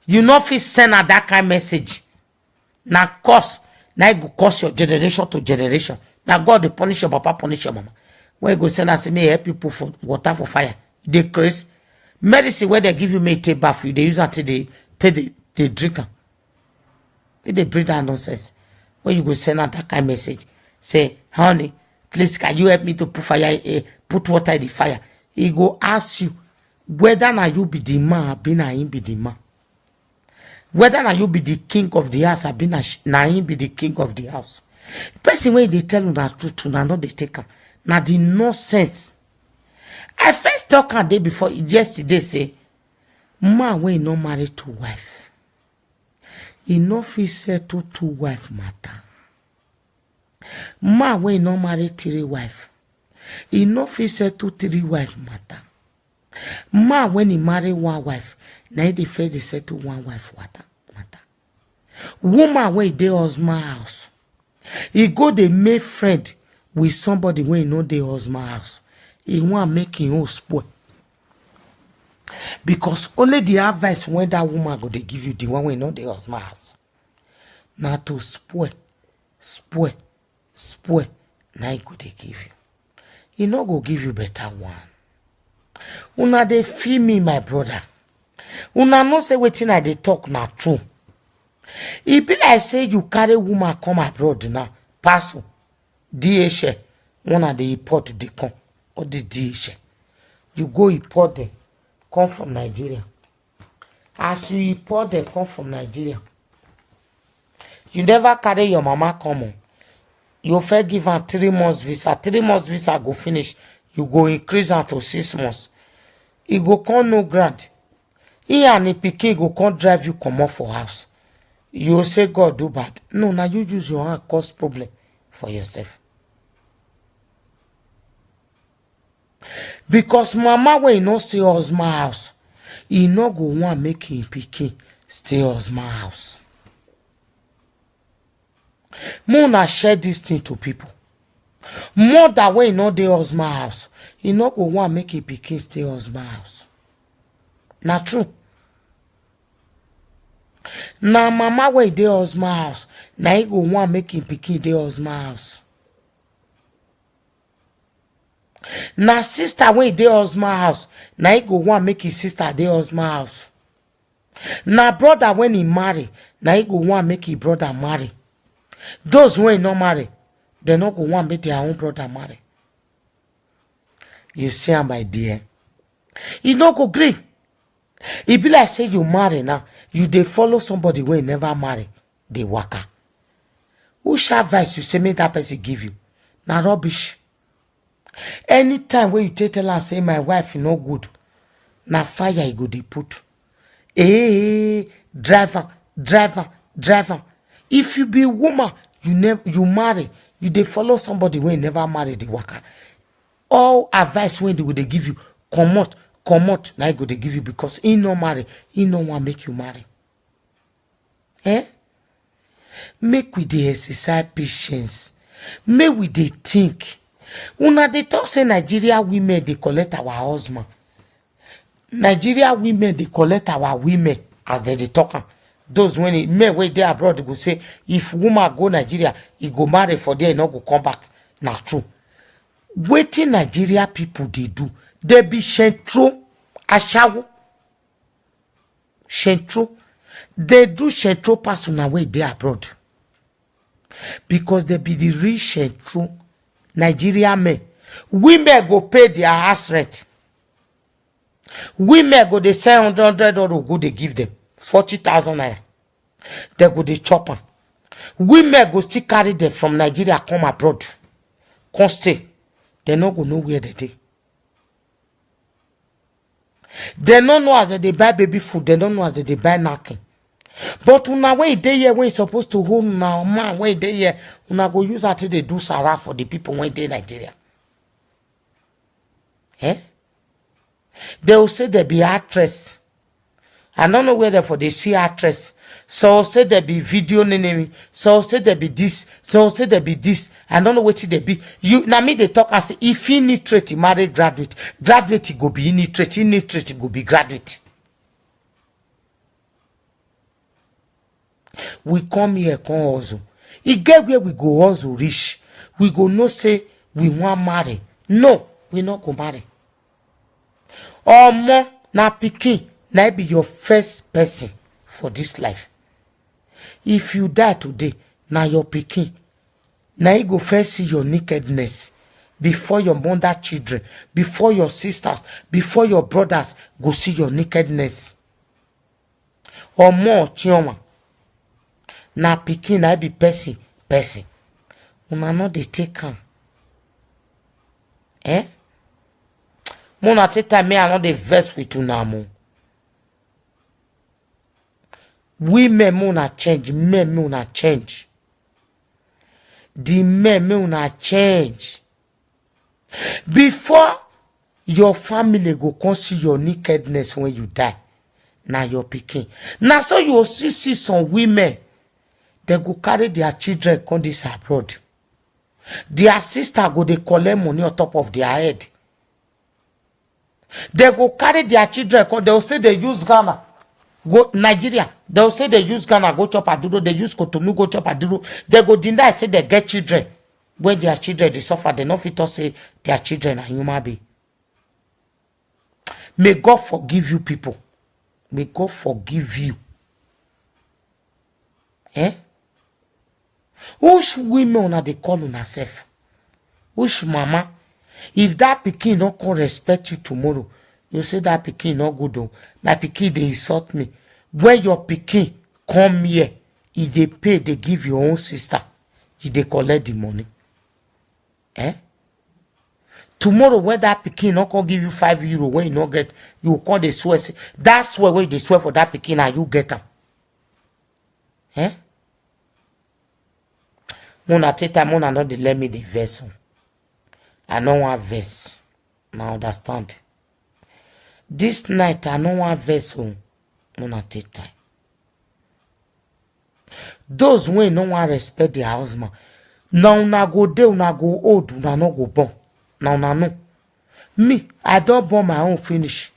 You know fit send her that kind of message. Now cause, now go cause your generation to generation. Now God they punish your papa, punish your mama. When you go send her say me help you put for water for fire. They crazy. Medicine where they give you may take bath you, they use until they drink them. They bring that nonsense. When you go send out that kind of message, say, honey, please can you help me to put fire, put water in the fire? He go ask you whether now you be the man, be na him be the man. Whether now you be the king of the house, be na him be the king of the house. The person when they tell you that truth, now not they take her. Now the nonsense. I first talk a day before yesterday say, man when no married to wife. He no fit settle two wife matter. Man when no married three wife. He no fit settle three wife matter. Man when he marry one wife, now he first they settle one wife matter. Woman wey dey husband house, he go dey make friend with somebody wey no dey husband house. He want make him own spoil. Because only the advice when that woman go dey give you, the one wey no dey husband house, na to spoil. Now he go dey give you. He no go give you better one. Una dey feel me, my brother. Una no say wetin I dey talk na true. E be like say you carry woman come abroad now, parcel, DHL, one of the import they come, or the DHL. You go import them, come from Nigeria. As you import them, come from Nigeria. You never carry your mama come on. You first give her 3 months visa. 3 months visa go finish. You go increase her to 6 months. He go come no grant. He and the pikin go come drive you come off for house. You say God do bad. No, now you use your hand cause problem for yourself. Because mama when he no stay husband house, he no go want make him pikin stay husband house. Mona share this thing to people. More than when he no dey husband house, he no go want make him pikin stay husband house. Na true. Na mama wey dey husband house, na he go want make him pikin dey husband house. Na sister wey dey husband house, na he go want make his sister dey husband house. Na brother when he marry, na he go want make his brother marry. Those wey no marry, they no go want make their own brother marry. You see am, my dear. You no go gree. E be like say you marry now, you dey follow somebody wey never marry, dey waka. Which advice you say make that person give you? Na rubbish. Anytime when you tell her say my wife is no good, na fire you go dey put. Driver. If you be a woman, you marry, you dey follow somebody wey never marry, dey waka. All advice when they go dey give you, come out. Now he go dey give you because he no marry, he no want make you marry. Make we dey exercise patience. Make we dey think. Una dey talk say Nigeria women dey collect our husband. Nigeria women dey collect our women as they dey talk am. Those when men wey dey abroad they go say if woman go Nigeria, he go marry for there, he no go come back. Na true. Wetin Nigeria people dey do? They be shentro, ashawo. Shentro. They do shentro pass una way dey abroad. Because they be the real shentro Nigeria men. Women go pay their house rent. Women go they say 100 or go they give them 40,000 naira. They go they chop am. Women go still carry them from Nigeria come abroad. Come stay. They no go know where they dey. They don't know as they buy baby food. They don't know as they buy napkin. But una when they here when you supposed to hold now man when they here una go use that they do Sarah for the people when they Nigeria. They will say they be actress. I don't know whether for they see actress. So say they be video enemy. So say they be this. So say they be this. I don't know what they be. You now me they talk and say if he illiterate, he marry graduate. Graduate he go be illiterate. Illiterate he go be graduate. We come here come hustle. E get where we go hustle rich. We go no say we want marry. No, we not go marry. Or more na pikin na be your first person for this life. If you die today, na your pikin. Na you go first see your nakedness before your mother children, before your sisters, before your brothers go see your nakedness. Or more chioma. Na pikin na be person. Una no dey take am. Mona take time me I no dey vex with una mo. Women mona change, men mona change. The men mona change. Before your family go come see your nakedness when you die. Na your pikin. Na so you see some women They go carry their children come this abroad. Their sister go dey collect money on top of their head. They go carry their children come. They will say they use Ghana. Go Nigeria. They will say they use Ghana, go chop aduro. They use Cotonou, go chop aduro. They go deny, say they get children. When their children they suffer, they not fit to say their children are human being. May God forgive you people. May God forgive you. Eh? Which women are they call on herself? Which mama? If that pikin not can respect you tomorrow, you say that pikin not good though. My pikin they insult me. When your pikin come here, if they pay, they give your own sister. If they collect the money. Eh? Tomorrow when that pikin not can give you €5 when you not get, you call the swear. That's where when they swear for that pikin and you get them. Eh? Mona take time, Mona not let me the verse. I don't want verse. Now understand. This night I don't want verse. Mona take time. Those who don't want respect their husband. Now una go there, una go old, una no go born. Now una no. Me, I don't born my own finish.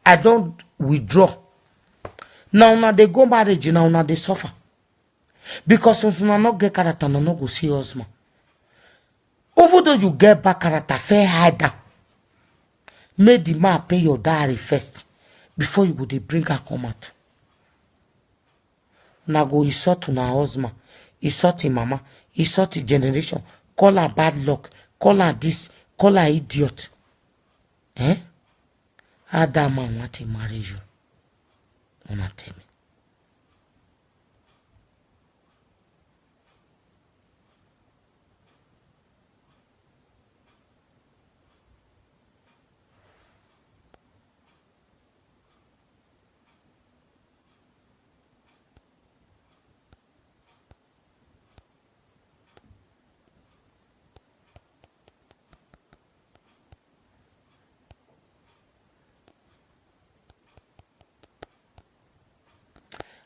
I don't withdraw. Now una they go marriage, now una they suffer. Because if una not get character, una no go see husband. Even though you get back character, fair hide. Make the man pay your diary first before you go dey bring her come out. Now go insult to her husband, insult him mama, insult his generation, call her bad luck, call her this, call her idiot. Eh? How that man want to marry you? Wanna tell me?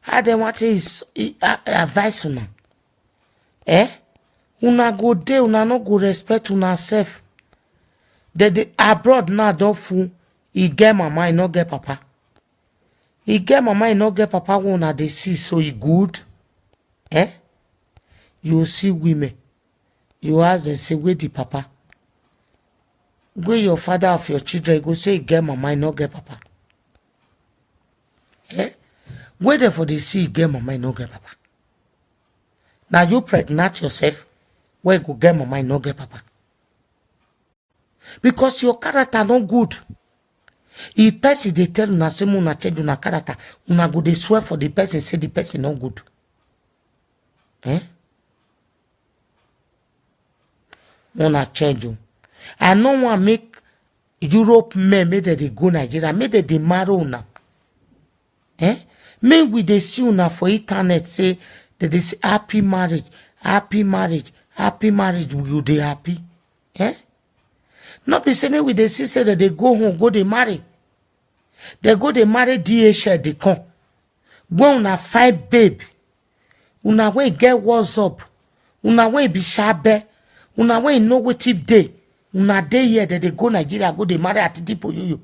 How they want to advise una? Eh? Una go there, una no go respect una self. The abroad now don't fool. He get mama, he no get papa. He get mama, he no get papa when una they see, so he good. Eh? You see women. You ask them, say, where the papa? Where your father of your children, go say, he get mama, he no get papa. Eh? Where therefore they see, he get mama, he no get papa. Now you pregnant yourself, where go get mama, he no get papa. Because your character not good. If person they tell una say una change una character, una go they swear for the person, say the person not good. Eh? Una change you. I no want make Europe men make they go Nigeria, make they marry una. Eh? Make we they see una for internet say that they say happy marriage, happy marriage, happy marriage. Will they happy? Eh? Not be say we they see say that they go home, go they marry. They go they marry DHL, they come. Go una fight babe. Una way get what's up. Una way be sharp. Una way know what tip day. Una day here that they go Nigeria, go they marry at tipo you.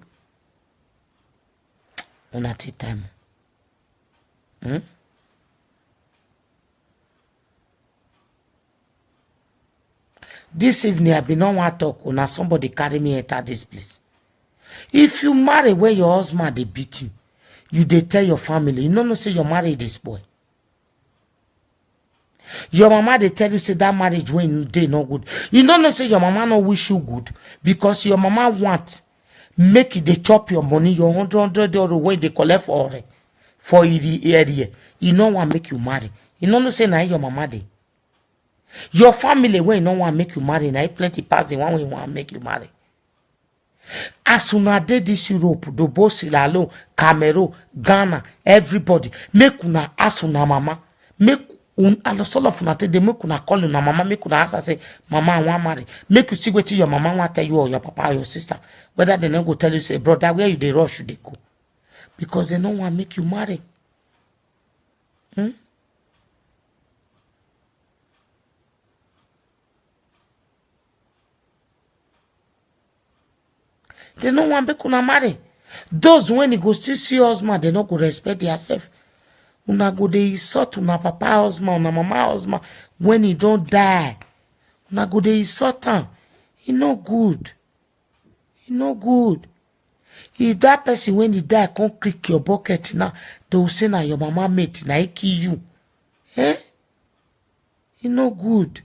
Una take time. This evening I been on one talk. Una somebody carry me enter this place. If you marry where your husband they beat you they tell your family, you know say you marry this boy. Your mama they tell you say that marriage when they no good. You don't know say your mama no wish you good because your mama want make it they chop your money, your $100 when they collect for the area. You know want make you marry. You don't know say now your mama they. Your family when you don't want make you marry, now plenty pass the one way you want make you marry. As soon as they this Europe, Dubo, Silalo, Cameroon, Ghana, everybody, make una ask una mama, make a sort of una they make una call una mama, make una answer say, mama, I want marry. Make you see what your mama want tell you or your papa or your sister. Whether they not go tell you say, brother, where you they rush, you they go. Because they don't want make you marry. They no want make una marry. Those when you go still see husband, they no go respect yourself. Una go dey insult una papa husband, una mama husband when he don't die. Una go dey insult am. E no good. E no good. If that person when he die come click your bucket now, they will say na your mama mate, na he kill you. Eh? E no good.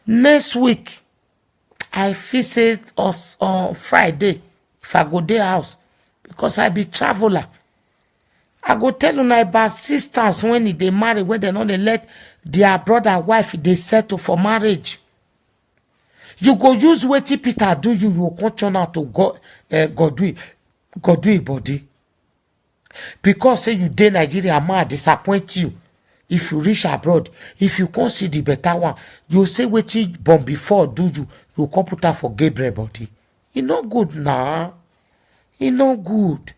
Next week, I visit us on Friday if I go there house because I be traveler. I go tell you about sisters when they marry, when they not they let their brother wife they settle for marriage. You go use what Peter do, you will come out to God do it body. Because say you dey Nigeria, man disappoint you. If you reach abroad, if you can't see the better one, you say what you born before do you come put her for Gabriel body. It no good now. It no good.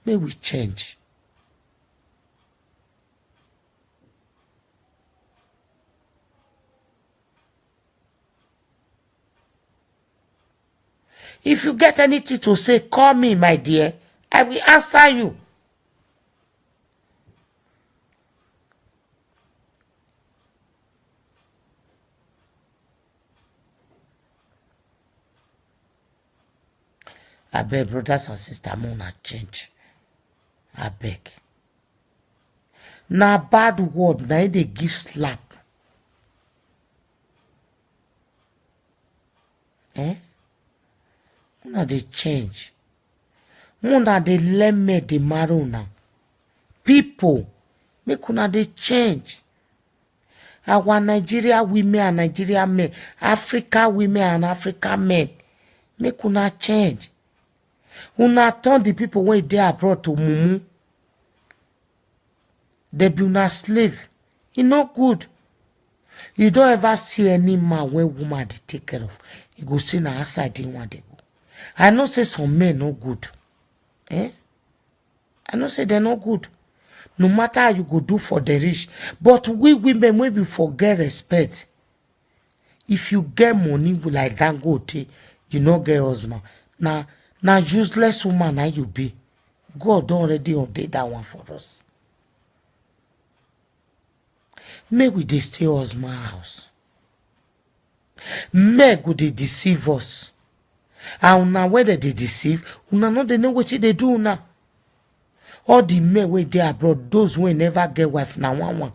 May we change. If you get anything to say, call me, my dear. I will answer you. I beg, brothers and sisters, I'm gonna change. I beg. Now bad word, now they give slap. Eh? Una they change. Una they let me the marrow now. People, make una they change. Our Nigeria women and Nigeria men, Africa women and Africa men, make una change. Una turn the people when they abroad to mumu. They be una slave. It no good. You don't ever see any man when woman they take care of. You go see na outside in one they go. I know say some men no good. Eh? I know say they're no good. No matter how you go do for the rich. But we women, when we forget respect. If you get money like Dangote, you no get husband. Now useless woman now you be. God already ordained that one for us. May we dey stay husband house. May go dey deceive us. And now whether they deceive, una no they know what they do now. All the men where they abroad, those who never get wife now one.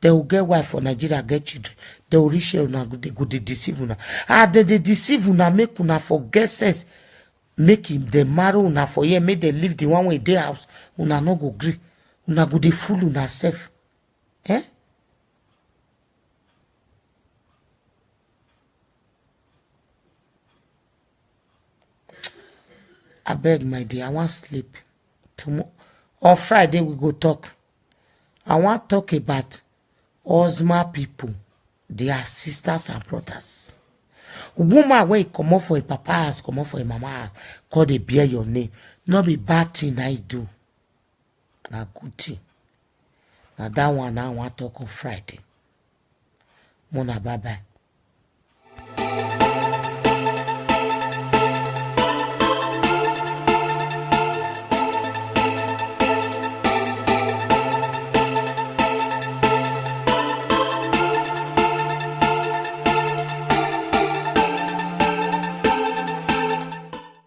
They will get wife for Nigeria, get children. They will reach here, they go they deceive una. They deceive una, make una forget sense. Make him they marry una for here, make they leave the one way they house. Una no go gree. Una go they fool una self. Eh? I beg, my dear, I want sleep. Tomorrow, on Friday, we go talk. I want talk about Ozma people, their sisters and brothers. Woman, when you come up for a papa house, come up for a mama house, call they bear your name. Not be bad thing I do. Na good thing. Now that one I want talk on Friday. Mona, bye-bye.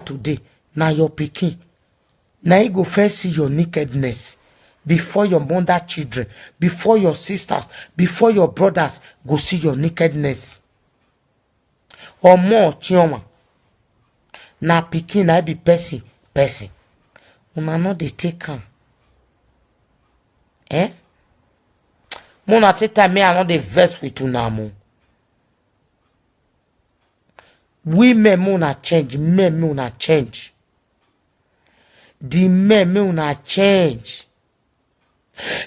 Today, now your pikin. Now you go first see your nakedness before your mother children, before your sisters, before your brothers go see your nakedness. Or more, chioma. Now pikin, I be person. Una no dey take am. Eh? Mona take time me I no dey vex with una mo. Women muna change, men muna change. The men muna change.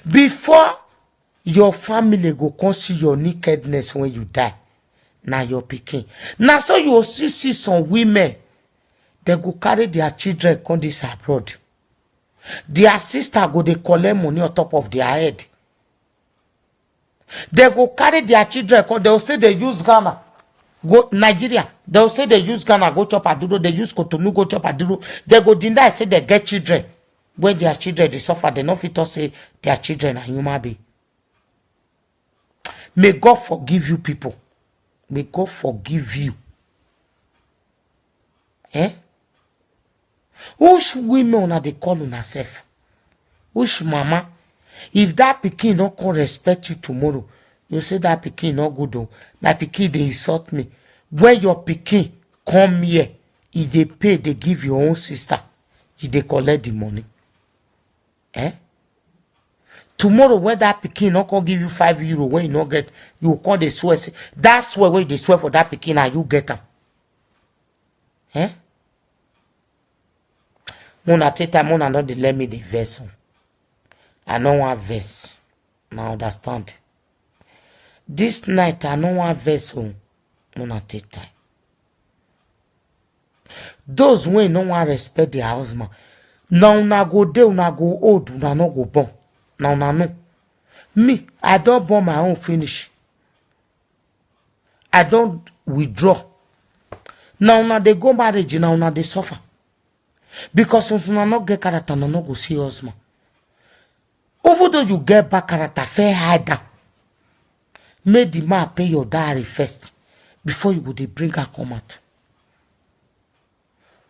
Before your family go come see your nakedness when you die, now your pikin. Now so you see some women, they go carry their children come this abroad. Their sister go they collect money on top of their head. They go carry their children come, they'll say they use Ghana. Go Nigeria, they'll say they use Ghana go chop aduro, they use Cotonou go chop aduro. They go deny say they get children. When their children they suffer, they not fit to say their children are human being. May God forgive you, people. May God forgive you. Which women are they calling herself? Which mama? If that pikin not can respect you tomorrow, you say that pikin not good though. My pikin they insult me. When your pikin come here, if they pay, they give your own sister. If they collect the money. Tomorrow when that pikin not can give you €5 when you not get, you call the swear. That's where they swear for that pikin and you get them. Mona take time, Mona not let me the verse. I don't want verse. Now understand. This night I don't want verse. Mona take time. Those who no want respect their husband. Now una go there, una go old, una no go born. Now una no. Me, I don't born my own finish. I don't withdraw. Now una they go marriage, now una they suffer. Because if una not get character, una no go see husband. Even though you get back character, fair hide down. Make the man pay your dowry first before you go to bring her come out.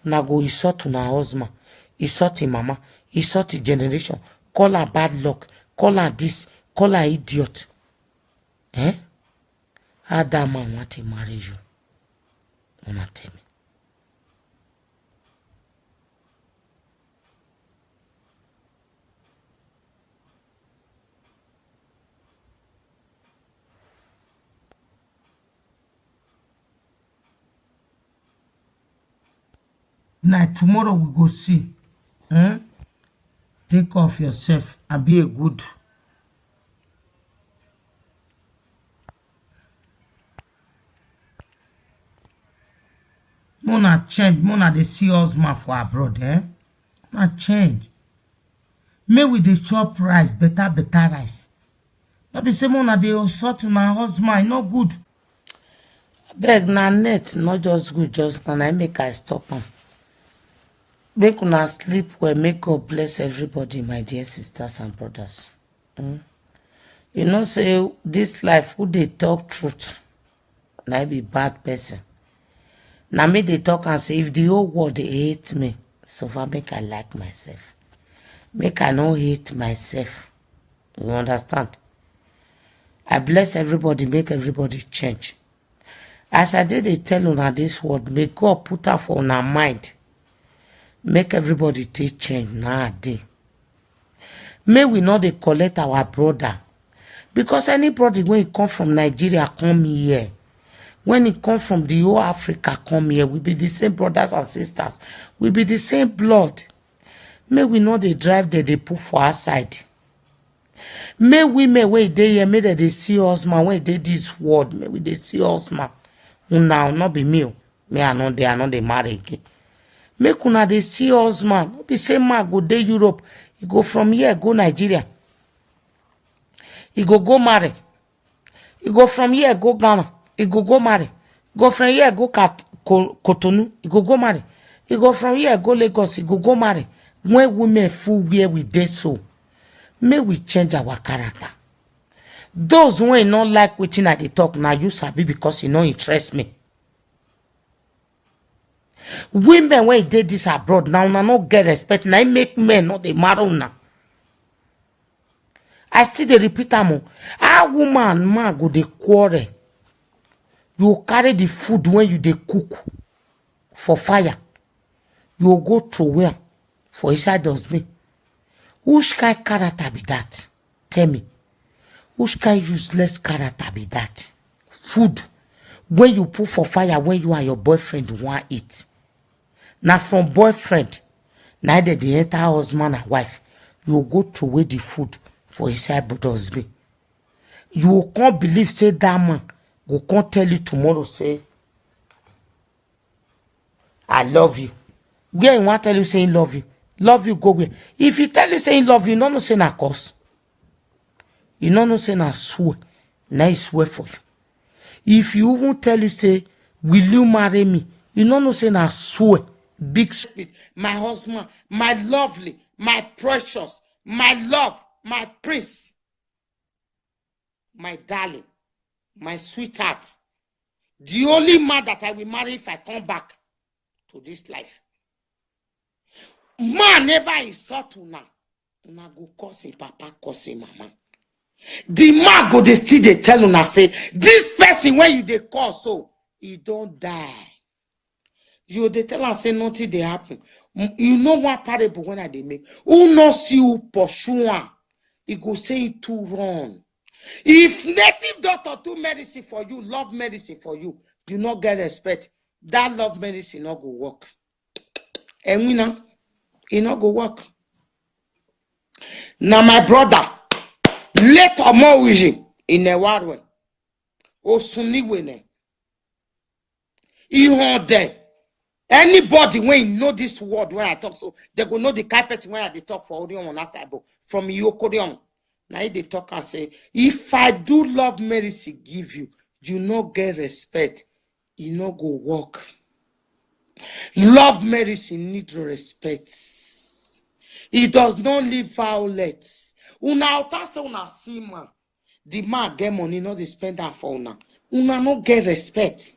Now go insult to her husband, insult his mama, insult his generation, call her bad luck, call her this, call her idiot. How that man want to marry you? Wanna tell me? Now tomorrow we go see. Take off yourself and be a good. Mona change. Mona the see husband for abroad. Mona change. May we the chop rice, better rice. Not be say Mona the sort on her husband, not good. Beg na net, not just good, just can I make I stop him. Make una sleep well. Make God bless everybody, my dear sisters and brothers. You know, say this life, who they talk truth, na be bad person. Now me they talk and say, if the whole world they hate me, so far make I like myself. Make I not hate myself. You understand? I bless everybody, make everybody change. As I did they tell una this word, may God put her for una mind. Make everybody take change nowadays. May we not they collect our brother. Because anybody when he come from Nigeria come here. When he come from the whole Africa come here, we be the same brothers and sisters. We be the same blood. May we not they drive there, they put for our side. May women when they here, may they see us man when they this word, may we they see us man. Now not be me. Me I know they are not they marry again. Make una they see us man. Not be same man go to Europe. He go from here, go Nigeria. He go marry. He go from here, go Ghana. He go marry. Go from here, go Cotonou. He go marry. He go from here, go Lagos. He go marry. When women full where we dey so, may we change our character. Those who ain't not like wetin I dey talk now, you sabi because you know interest me. Women when they this abroad now, not get respect. Now make men not they marry now. I still they repeat am. How woman man go dey quarrel. You carry the food when you dey cook for fire. You go to where for inside dustbin. Which kind character be that? Tell me. Which kind useless character be that? Food when you put for fire when you and your boyfriend want eat. Now from boyfriend, neither the entire husband and wife, you go to where the food for inside dustbin. You can't believe say that man go can't tell you tomorrow say I love you. Where you want tell you saying love you? Love you go where? If he tell you saying love you, no say na cause. You no say na swear. Na he swear for you. If you even tell you say will you marry me? You know say na swear. Big spirit. My husband, my lovely, my precious, my love, my prince, my darling, my sweetheart. The only man that I will marry if I come back to this life. Man never insult una. Una go curse him papa, curse him mama. The man go dey still dey tell una say, this person when you dey call so, he don't die. You dey tell am say nothing dey happen. You know one parable when I dey make. Who no see you pursue am, he go say it too wrong. If native doctor do medicine for you, love medicine for you, do not get respect. That love medicine not go work. And we know it not go work. Now my brother, let omo wiji in a warwe. O suni wene. Ihon de. Anybody when you know this word when I talk, so they go know the kind of person when I talk for audio on that side. From Yokodion. Now they talk and say, if I do love medicine give you, you not get respect, you not go work. Love medicine need respect. It does not leave violence. Una otase una see man. The man get money, not they spend that for una. Una not get respect.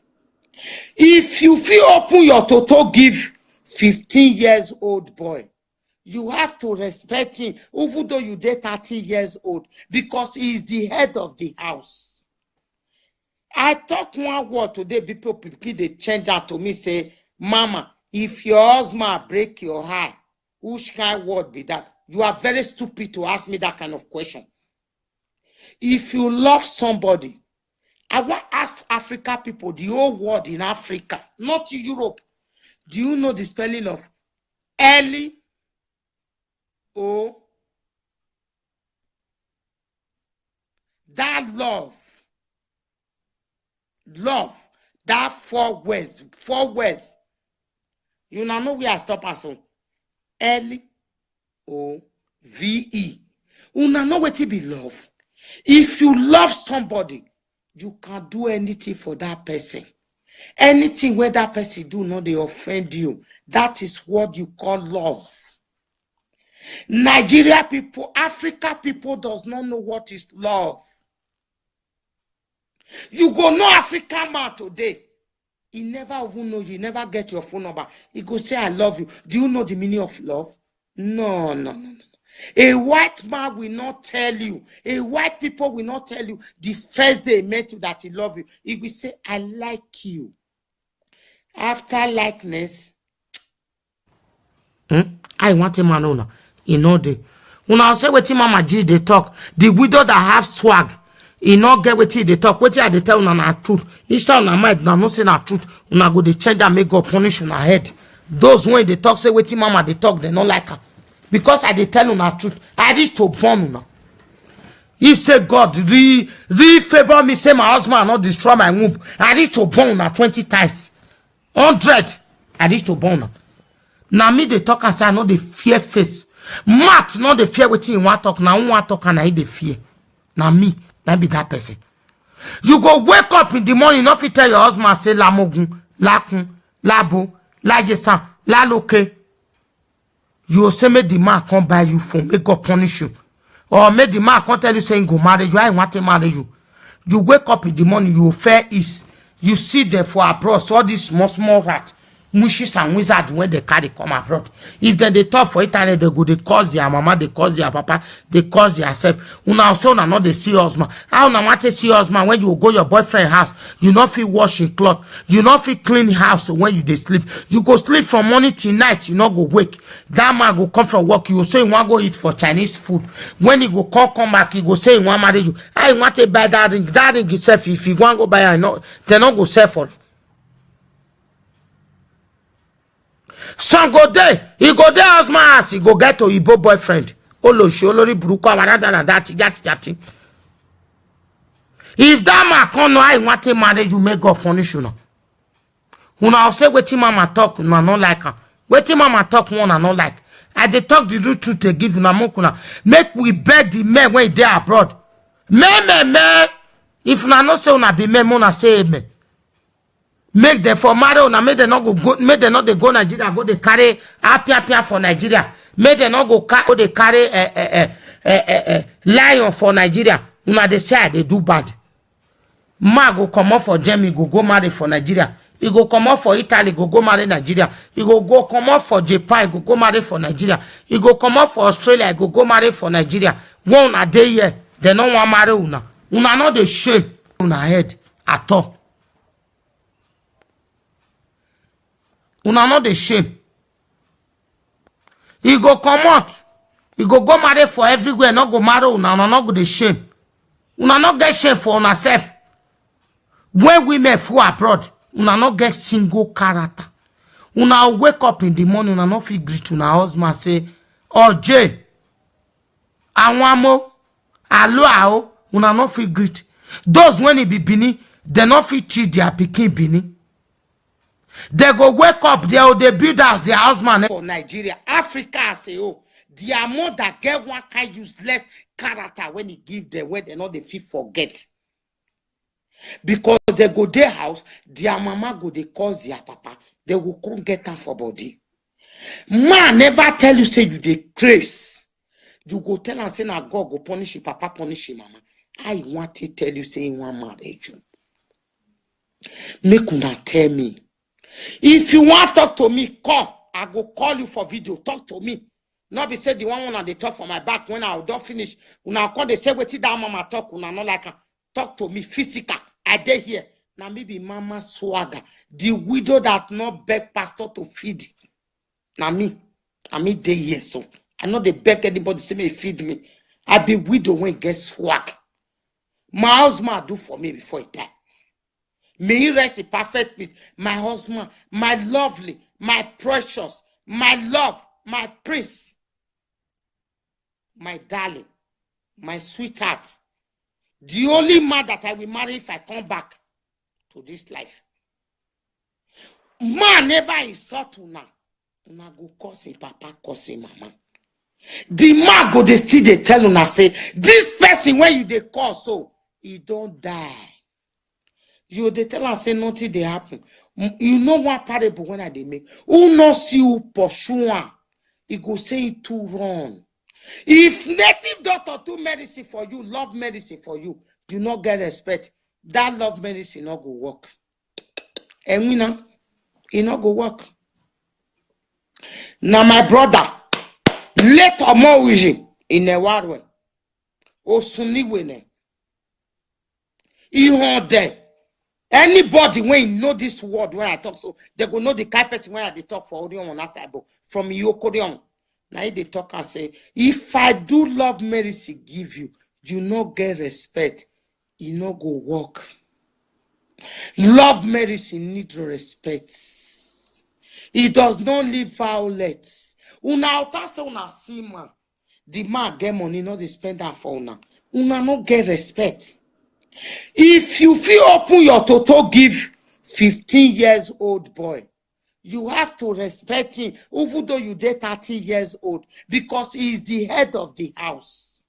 If you feel open your toto give 15 years old boy, you have to respect him, even though you date 30 years old, because he is the head of the house. I talk one word today, people they change that to me, say, Mama, if your husband break your heart, which kind of word be that? You are very stupid to ask me that kind of question. If you love somebody, I want to ask Africa people, the whole world in Africa, not Europe. Do you know the spelling of Eli? Oh, that love, that four words. You know where I stop at so. L-O-V-E. You know what it be love. If you love somebody, you can do anything for that person. Anything where that person do not they offend you. That is what you call love. Nigeria people, Africa people does not know what is love. You go know African man today. He never even know you, never get your phone number. He go say, I love you. Do you know the meaning of love? No. A white man will not tell you. A white people will not tell you the first day he met you that he love you. He will say, I like you. After likeness, I want a man owner. You know the when I say what Mama G they talk, the widow that have swag, you not get what they talk. What they tell na truth. Instead of mind, na no say na truth. Una go they change and make God punish una head. Those when they talk say what Mama they talk, they not like her. Because I they tell una truth. I reach to born una. He said God favor me, say my husband not destroy my womb. I reach to born una 20 times. 100. I reach to born una. Now me they talk and say I know the fear face. Matt not the fear waiting in one talk. Now one talk and I the fear. Now me, that be that person. You go wake up in the morning, not fit tell your husband say la mogun, la kun, la bo, la jesan, la loke. You will say make the man come buy you phone, make God punish you. Or make the man come tell you saying go marry you, I want to marry you. You wake up in the morning, you fair is. You see them for abroad, so all this small rat. Wishes and wizards when they carry come abroad. If then they talk for internet, they go, they cause their mama, they cause their papa, they cause their self. Una also not they see husband. How na want to see husband when you go your boyfriend house, you not feel washing cloth, you not feel clean house when you they sleep. You go sleep from morning till night, you not go wake. That man go come from work, you will say you want go eat for Chinese food. When he go come back, he go say he want marry you. I want to buy that ring itself. If you want go buy, I know they not go sell for. Son go there, he go there as my ass, he go get to Igbo boyfriend. Oloshi, Olori Buruko, that. If that man come no, I want to marry you, make God punish you now. Una say wetin mama talk, una not like her. Wetin mama talk, one I not like. I they talk the real truth they give una mokuna. Make we beg the men when they abroad. Me. If una no say una be men, una say amen. Make them for marry una, make them not go, make them not they go Nigeria, go they carry apia for Nigeria. Make them not go they carry lion for Nigeria. Una they say they do bad. Ma go come up for Germany, go marry for Nigeria. He go come up for Italy, go marry Nigeria. He go come up for Japan, go marry for Nigeria. He go come up for Australia, go marry for Nigeria. One a day here, they don't want marry una. Una not the shame una head at all. Una not the shame. He go come out. He go marry for everywhere, not go marry una. Una not go the shame. Una not get shame for una self. When women flew abroad, una not get single character. Una wake up in the morning, una not feel greet una husband say, "Oh Jay, Anwamo, alo, una not feel greet." Those when it be Bini, they not feel treat their pikin Bini. They go wake up, they build as their husband for Nigeria, Africa say, oh, their mother get one kind useless character when he give them, when they not the feel forget. Because they go their house, their mama go they cause their papa, they will come get them for body. Man never tell you say you dey craze. You go tell and say na God go punish you, papa punish you, mama. I want to tell you say you want marriage you. Make una tell me. If you want to talk to me, call. I go call you for video. Talk to me. Not be said the one they talk for my back when I don't finish. Una call they say what that mama talk. Una not like talk to me physical. I dey here. Now maybe mama swagger. The widow that not beg pastor to feed. Now me dey here so. I know they beg anybody say me feed me. I be widow when get swag. My husband do for me before he die. May he rest in perfect peace. My husband, my lovely, my precious, my love, my prince, my darling, my sweetheart. The only man that I will marry if I come back to this life. Man never insult una. Una go curse him papa, curse him mama. The man go they still they tell una say, this person when you they call so, he don't die. You they tell and say nothing they happen. You know one parable when I they make. Who not see you pursue one, he go say it too wrong. If native doctor do medicine for you, love medicine for you, do not get respect. That love medicine not go work. And we know it not go work. Now my brother, let or more wishing in a war. O sunni winning. You there. Anybody when you know this word when I talk, so they go know the kind of person when I talk for audio on that side, but from you Korean. Now they talk and say, if I do love medicine give you, you not get respect, you not go work. Love medicine need respect. It does not leave violence. Una auta say una see man, the man get money, not they spend that for una. Una not get respect. If you feel open your toto give 15 years old boy, you have to respect him, even though you date 30 years old, because he is the head of the house.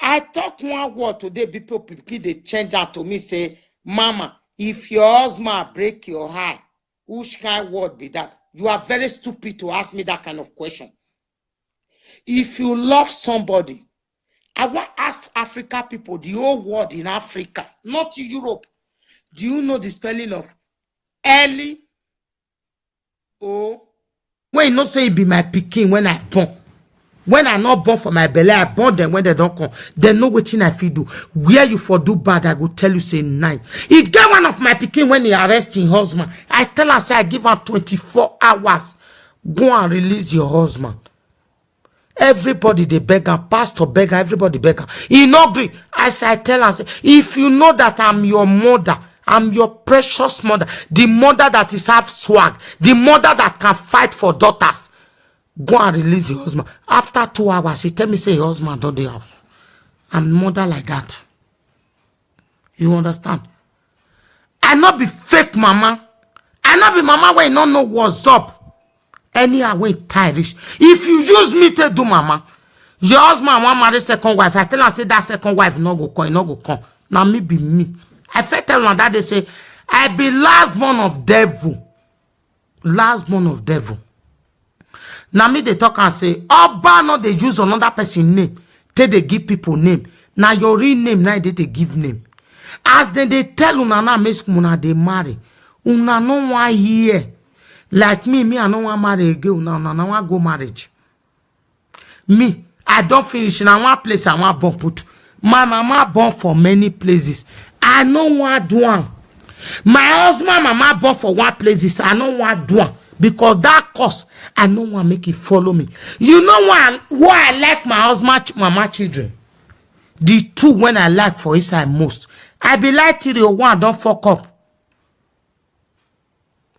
I talk one word today, people they change that to me, say, Mama, if your husband break your heart, which kind of word be that? You are very stupid to ask me that kind of question. If you love somebody, I want to ask Africa people, the whole world in Africa, not Europe. Do you know the spelling of Eli? Oh, when you not say it be my pikin when I born. When I not born for my belly, I born them when they don't come. They know what I feel do. Where you for do bad, I go tell you say 9. He get one of my pikin when he arrest his husband. I tell her say I give her 24 hours. Go and release your husband. Everybody they beg her, pastor beg her, everybody beg her. He no agree. As I tell her, say, if you know that I'm your mother, I'm your precious mother, the mother that is half swag, the mother that can fight for daughters, go and release your husband. After 2 hours, he tell me say your husband don't the house. I'm mother like that. You understand? I not be fake mama. I not be mama when you don't know what's up. Anyhow when tired. If you use me to do mama, your husband want marry second wife. I tell her say that second wife no go come, no go come. Now me be me. I felt tell her that they say I be last born of devil. Last born of devil. Now me they talk and say, Oba no they use another person name. They give people name. Now your real name, now they give name. As then they tell una na make una they marry. Una no one here. Like me, I no want marry again. Una no want go marriage. Me, I don't finish in one place I want born put. My mama born for many places. I no want do one. My husband, mama born for one places. I no want do one. Because that cause, I no want make it follow me. You know why I like my husband, mama children? The two when I like for inside most. I be like 301, don't fuck up.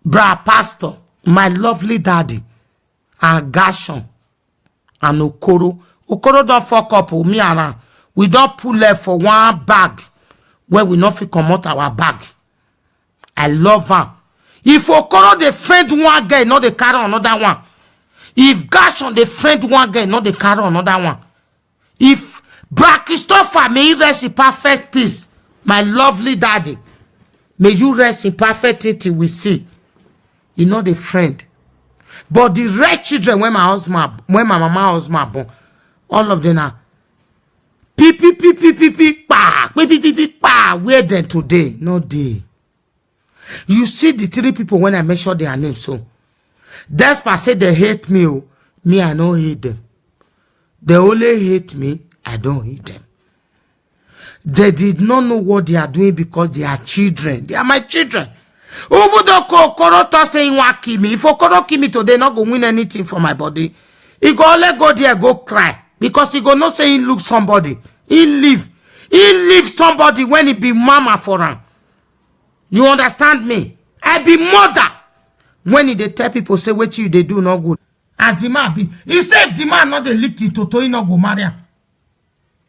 Bra pastor, my lovely daddy, and Gashon, and Okoro. Okoro don't fuck up with me around. We don't pull left for one bag where we not fit come out our bag. I love her. If Okoro they friend one guy, not they carry another one. If Gashon they friend one guy, not they carry another one. If Bra Christopher, may you rest in perfect peace. My lovely daddy, may you rest in perfect till we see. You know the friend. But the red children, when my mama husband born, all of them are where then today? No day. You see the three people when I mention their names, so that's why I say they hate me. Oh, me, I don't hate them. They only hate me, I don't hate them. They did not know what they are doing because they are children. They are my children. Over the Okoro saying want kill me. If Okoro kill me today, not go win anything from my body. He go let go there, go cry. Because he go not say he look somebody. He leave somebody when he be mama for him. You understand me? I be mother. When he they tell people say what you they do not good. As the man be, he say if the man not the lick it to he not go marry.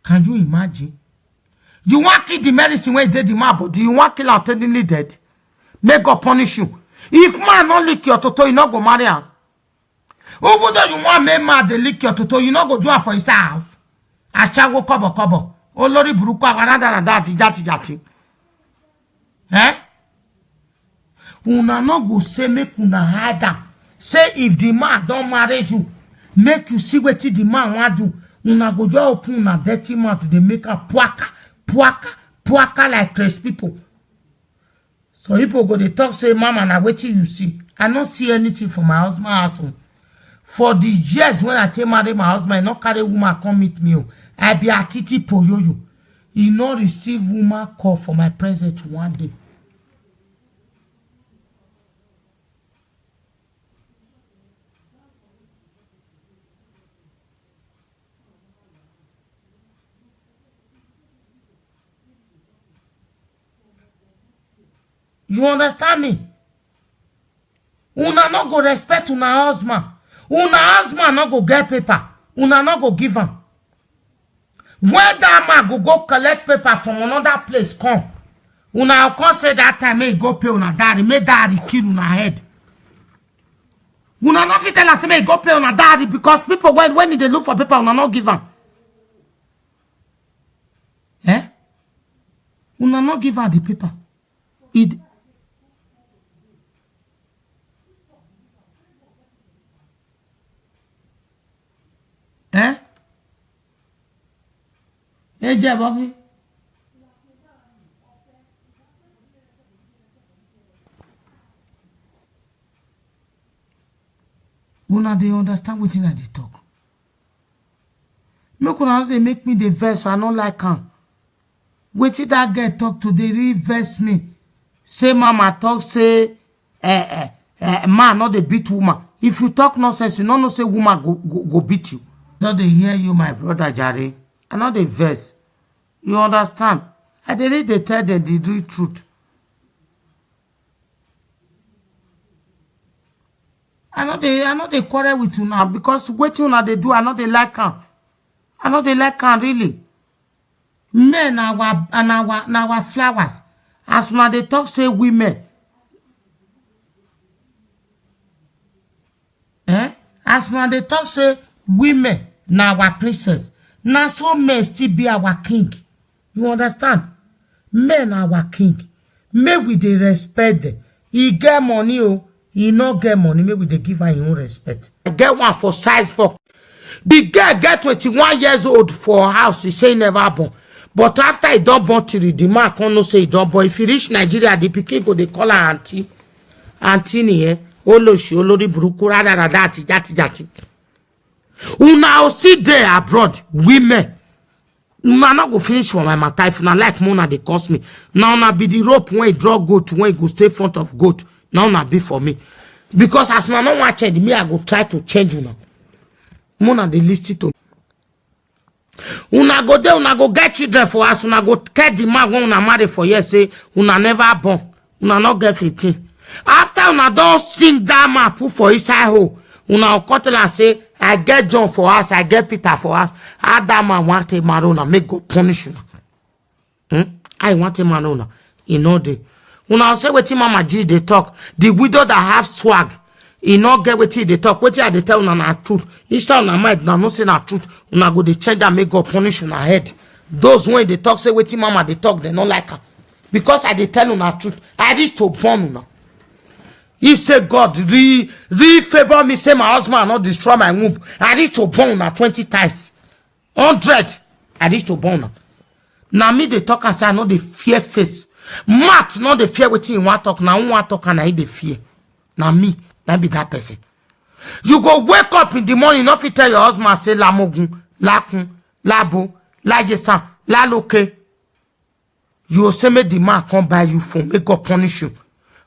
Can you imagine? You want kill the medicine when he did the man, but do you want kill her suddenly dead? May God punish you. If man not lick your toto, you not go marry her. Over there you want me man they lick your toto, you not go do it for his house. I shall go kobo. Oh Lori Buruka jati. Eh? Una no go say make una hide am. Say if the man don't marry you, make you see what the man want do. Una go just open una dirty mouth to make a puaka like crazy people. So people go they talk say mama na wetin you see. I don't see anything for my husband husband. For the years when I take marry my husband, I not carry woman come meet me. I be a titi poyoyo. He not receive woman call for my presence one day. You understand me? Una not go respect una husband. Una husband not go get paper. Una not go give him. When that man go collect paper from another place, come. Una come say that time may go pay una daddy. May daddy kill una head. Una not fit tell us may go pay una daddy because people when they look for paper, una not give him. Eh? Una not give her the paper. Eh? Eh, Jabari? Una they understand what I they talk. Make una they make me the verse, I don't like him. Wait till that girl talk to they reverse me. Say mama talk, say man not the beat woman. If you talk nonsense, you don't say woman go beat you. Not they hear you, my brother Jare. I know the verse. You understand? I didn't they tell them the real truth. I know they quarrel with you now because what you know they do, I know they like her. I know they like her really. Men our flowers. As now they talk say women. As now they talk say women now our princess. Now so men still be our king. You understand? Men are our king. Make we dey respect them. He get money, oh. He not get money. Make we dey give her your own respect. I get one for size box. The girl get 21 years old for her house. He say he never born. But after he don't born to the man can't no say he don't born. If he reach Nigeria, the pikin go they call her auntie. Auntie niye. Oloshi, olori buruku, rada, jati. Una see there abroad, women. Una not go finish for my matter. If una like Mona, they cost me. Now una be the rope when you draw goat, when you go stay front of goat. Now una be for me. Because as una no want change me, I go try to change una. Mona, they listen to me. Una go there, una go get children for us. Una go get the man when una marry for years. Say una never born. Una not get 15. After una don't sing that man put for inside hole. Una cut and say, I get John for us, I get Peter for us. How that man want a marona, make God punish you. I want a marona. You know the. Una say what Mama G they talk. The widow that have swag. You not get what they talk. What they tell una na truth. Instead una might not say na truth. Una go they change and make God punish una head. Those when they talk say what Mama they talk, they not like her. Because I they tell una truth. I reach to born una. He said, God, favor me, say my husband not destroy my womb. I need to burn her 20 times. 100. I need to burn her. Now me, they talk and say, I know the fear face. Matt, not the fear waiting in one talk. Now one talk and I the fear. Now me, that be that person. You go wake up in the morning, not tell your husband, say, la mogun, la kun, la bo, la yesan, la loke. You will say, make the man come by you for make God punish you.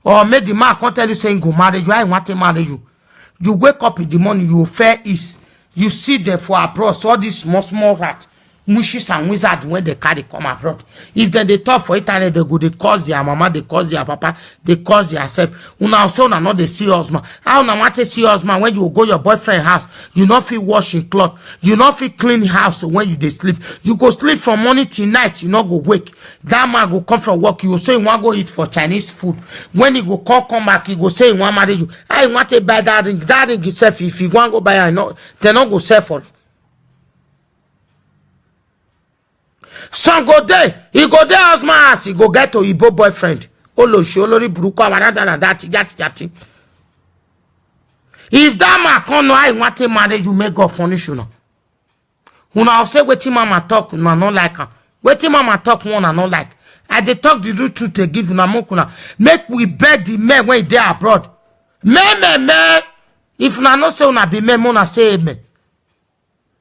Or make the man can't tell you saying go marry you. I want to marry you. You wake up in the morning, you fair is. You see them for abroad. So all these small rat, wishes and wizards when they carry come abroad. If they talk for internet, they go, they cause their mama, they cause their papa, they cause their self. Una also not the see husband. How una want to see husband when you go your boyfriend house, you not feel washing cloth, you not feel clean house when you they sleep. You go sleep from morning till night, you not go wake. That man go come from work, you will say you want go eat for Chinese food. When he go come back, he go say he want marry you. I want to buy that ring itself. If you want go buy, I know they not go sell for it. Son go there, he go there as my ass, he go get to Igbo boyfriend. Oloshi, olori buruku, jati. If that man come no, I want to marry you, make God punish you now. Una say wetin mama talk, una not like her. Wetin mama talk, una not like. I dey talk the truth to give una mokuna. Make we beg the men when they abroad. Me. If una no say una be men, una say amen.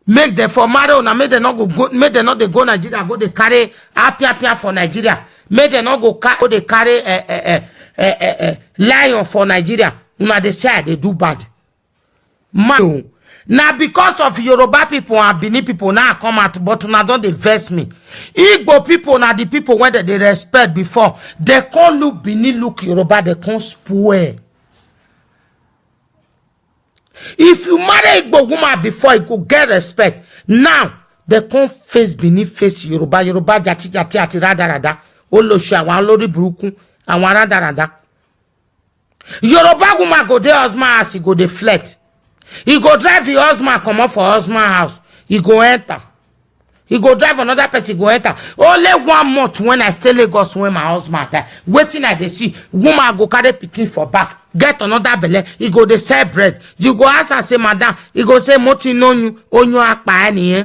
Make them for marry una, make them not go, make them not they go Nigeria, go they carry apia for Nigeria. Make them not go they carry lion for Nigeria. Una they say they do bad. Man, now because of Yoruba people and Benin people now come out, but una don't they vex me. Igbo people now the people when they respect before, they can't look Benin look Yoruba, they can't spoil. If you marry Igbo woman before, you could get respect. Now, they can't face beneath face Yoruba jati rada. Olosha, wan lori buruku, and wan rada. Yoruba woman go there husband house, he go deflect. He go drive your husband, come up for husband house. He go enter. He go drive another person, go enter. Only 1 month when I stay Lagos when my husband die. Waiting I they see woman go carry pikin for back. Get another belle. He go they sell bread. You go ask and say, madam. He go say, moti no you onyu akpa any.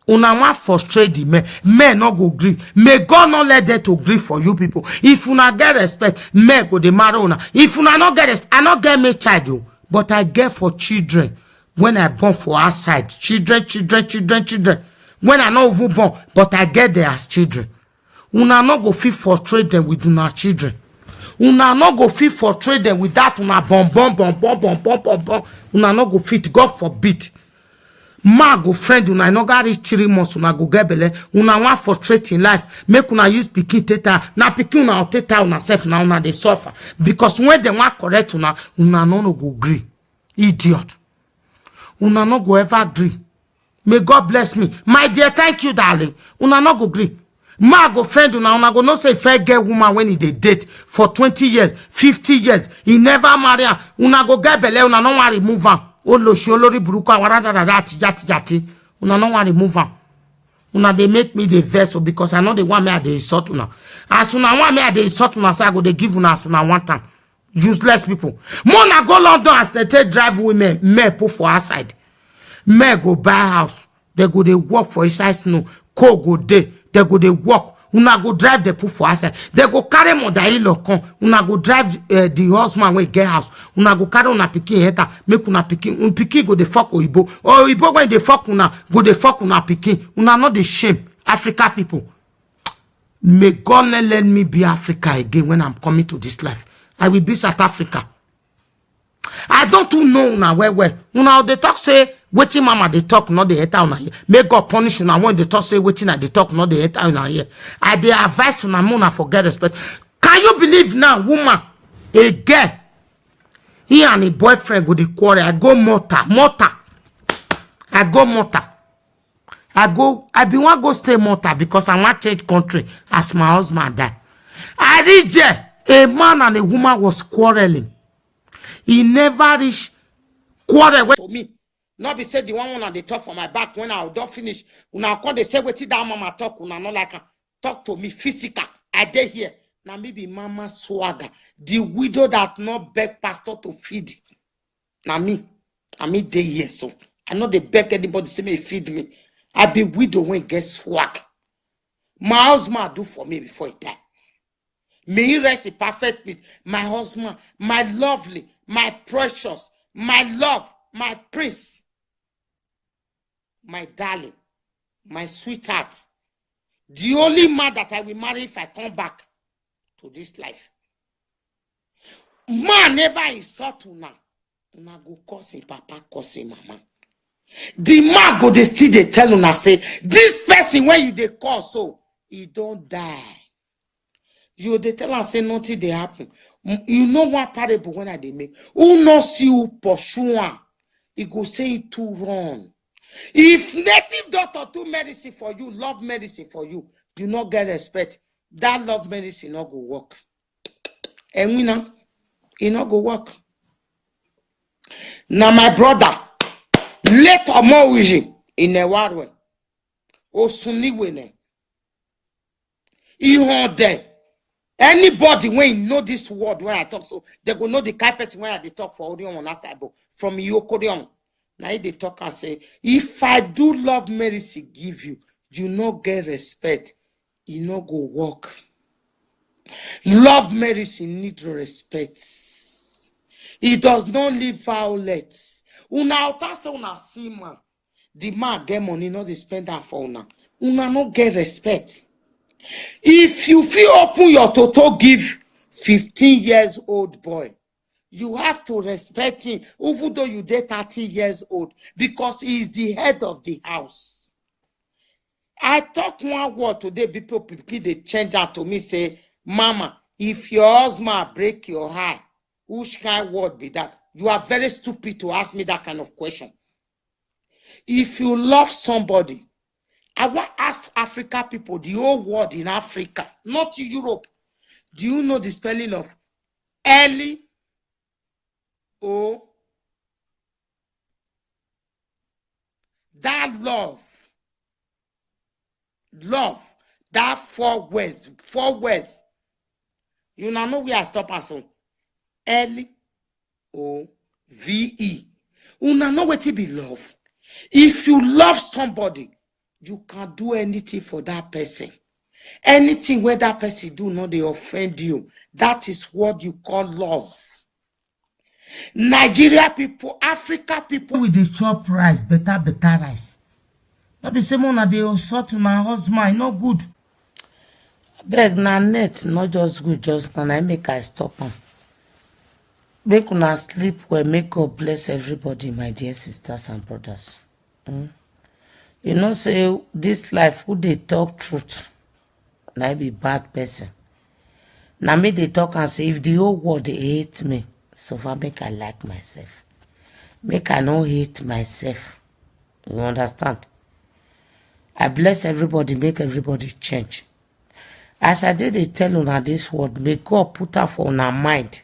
Una want frustrate the men. Men not go gree. May God not let them to gree for you people. If una get respect, men go they marry una. If una not get respect, I not get me child you. But I get for children. When I born for outside. Children. When I not even born, but I get there as children. Una not go fit frustrate them with una children. Una not go fit frustrate them with that una bomb. Una not go fit, God forbid. Ma go friend una no got reach 3 months una go get belle. Una want frustrate in life. Make una use pikin teta. Na pikin una teta una self na una they suffer. Because when they want correct una no go agree. Idiot. Una no go ever agree. May God bless me. My dear, thank you, darling. Una no go agree. Ma go friend una go no say fair get woman when he dey date for 20 years, 50 years. He never marry her. Una go get belle, una no want remove her. Oloshi olori buruku awarada jati. Una no want remove her. Una they make me the vessel because I know the one me at the insult una. As soon as one me at the insult una, so I go they give una as una one time. Useless people. Mona go London as they take drive women, men put for outside. Men go buy house. They go they work for inside snow. Co go day. They go they work. Una go drive the put for outside. They go carry Modailo come. Una go drive the husband when get house. Una go carry una pikin enter. Make una pikin. Pikin go the fuck Oyibo. Or Oyibo when they fuck una go the fuck una pikin. Una not the shame. Africa people. May God not let me be Africa again when I'm coming to this life. I will be South Africa. I don't know una where. Una they talk say waiting mama they talk not the enter una here. May God punish una when they talk say waiting at they talk not the enter una here. I they advise una mona forget respect. Can you believe now, woman, a girl, he and a boyfriend go the quarrel. I go mortar. I be want go stay mortar because I want change country as my husband died. I reach there. A man and a woman was quarreling. He never reached quarrel to me. Not be said the one on the talk for my back when I don't finish. When I call they say what that mama talk, when I not like talk to me physical. I did here. Now maybe mama swagger. The widow that not beg pastor to feed. Now me day here so. I know they beg anybody say me feed me. I be widow when get swag. My husband do for me before he die. May he rest in perfect peace. My husband, my lovely, my precious, my love, my prince, my darling, my sweetheart. The only man that I will marry if I come back to this life. Man never insult una. Una go curse him papa, curse him mama. The man go they still they tell una say, this person when you they call so, he don't die. You they tell and say nothing they happen. You know one parable when I they make. Who not see you pursue one, he go say it too wrong. If native doctor do medicine for you, love medicine for you, do not get respect. That love medicine not go work. And we know it not go work. Now my brother, let or more in a war o sunni wene. Ihon there. Anybody when you know this word when I talk so they go know the kind of person when I talk for audio on that side from Yokodion. Now they talk and say, if I do love medicine give you, you not get respect, you not go work. Love medicine need respect. It does not leave violence. Una outa una see man. The man get money, not they spend that for una. Una not get respect. If you feel open your toto give 15 years old boy, you have to respect him, even though you date 30 years old, because he is the head of the house. I talk one word today, people they change that to me, say, Mama, if your husband break your heart, which kind of word be that? You are very stupid to ask me that kind of question. If you love somebody, I want to ask Africa people, the whole world in Africa, not Europe. Do you know the spelling of L-O? That love, that four words. You now know where I stop at so. L-O-V-E. You now know what it be love. If you love somebody, you can do anything for that person. Anything where that person do not they offend you. That is what you call love. Nigeria people, Africa people with the chop rice, better rice. Not be same one they insult to my husband, not good. Beg na net, not just good, just can I make I stop them. Make una sleep well, make God bless everybody, my dear sisters and brothers. You know, say this life, who they talk truth, and I be bad person. Now me they talk and say, if the whole world they hate me, so far make I like myself. Make I not hate myself. You understand? I bless everybody, make everybody change. As I did they tell una this word, may God put her for our mind.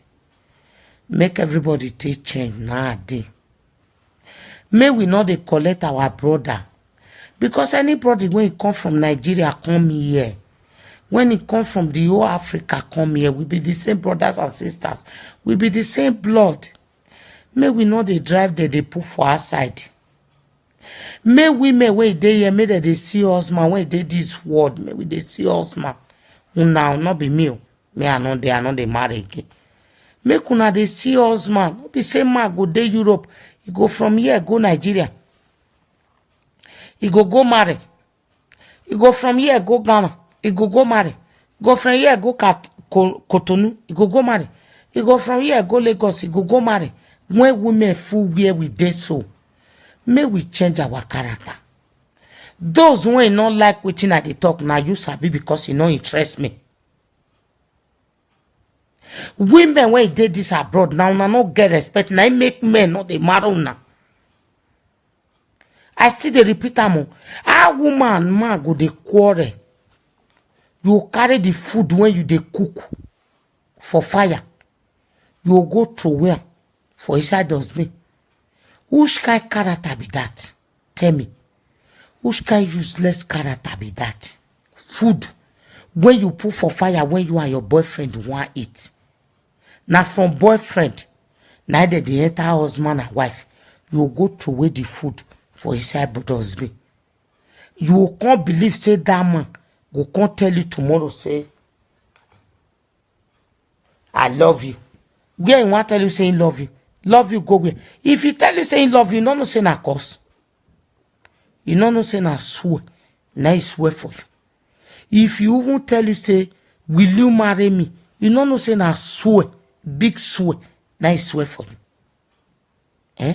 Make everybody take change nowadays. May we not they collect our brother. Because anybody when he come from Nigeria come here, when he come from the whole Africa come here, we be the same brothers and sisters. We be the same blood. May we know they drive there, they put for our side. May women when they here, may they see us man when they this world, may we they see us man. Now not be me. Me I know they marry again. Make una they see us man. No be same man go to Europe. You go from here, go Nigeria. You go marry. You go from here, go Ghana. You go marry. Go from here, go Cotonou. You go marry. You go from here, go Lagos. You go marry. When women fool where we dey so, may we change our character. Those who ain't not like wetin I dey talk now, you sabi because you know interest me. Women when they this abroad now, not get respect. Now make men not they marry now. I still they repeat am. A woman man go dey quarrel. You carry the food when you dey cook for fire. You go throw where for inside dustbin. Which kind character be that? Tell me. Which kind useless character be that? Food when you put for fire when you and your boyfriend want eat. Now from boyfriend, neither the entire husband and wife, you go throw away the food for inside dustbin. You can't believe say that man go can't tell you tomorrow say I love you. Where you want tell you saying love you? Love you go where? If he tell you saying love you, no say na curse. You no say na swear. Na he swear for you. If you even tell you say, will you marry me? You no say na swear. Big swear. Na he swear for you. Eh?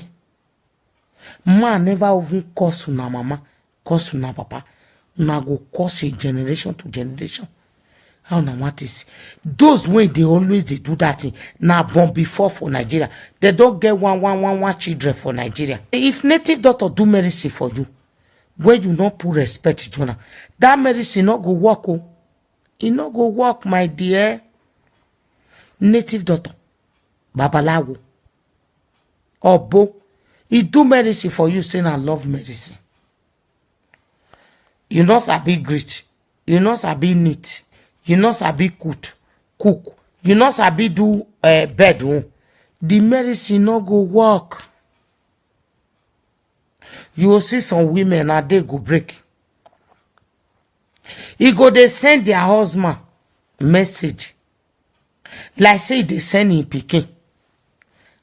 Man never even curse una mama, curse una papa. Una go curse generation to generation. How na what is those when they always they do that thing now born before for Nigeria. They don't get one children for Nigeria. If native doctor do medicine for you, when you not put respect, Jonah, that medicine not go work. Oh, it not go work, my dear. Native doctor, babalawo, obo, he do medicine for you, saying I love medicine. You know sabi great, you know sabi neat. You know sabi cook. You know sabi do bedroom. The medicine no go work. You will see some women and they go break. He go they send their husband message. Like say they send him pikin.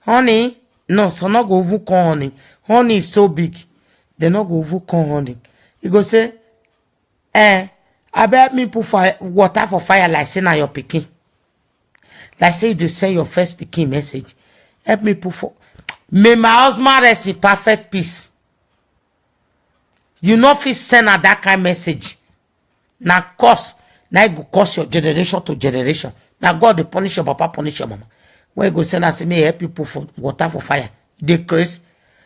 Honey, no, so not go over con honey. Honey is so big. They not go over con honey. He go say, I bet me put water for fire like say na your pikin. Like say they send your first pikin message. Help me put for. May my husband rest in perfect peace. You know if send her that kind of message. Now curse. Now you go curse your generation to generation. Now God they punish your papa, punish your mama. When you go send her say me help you put for water for fire. They crazy.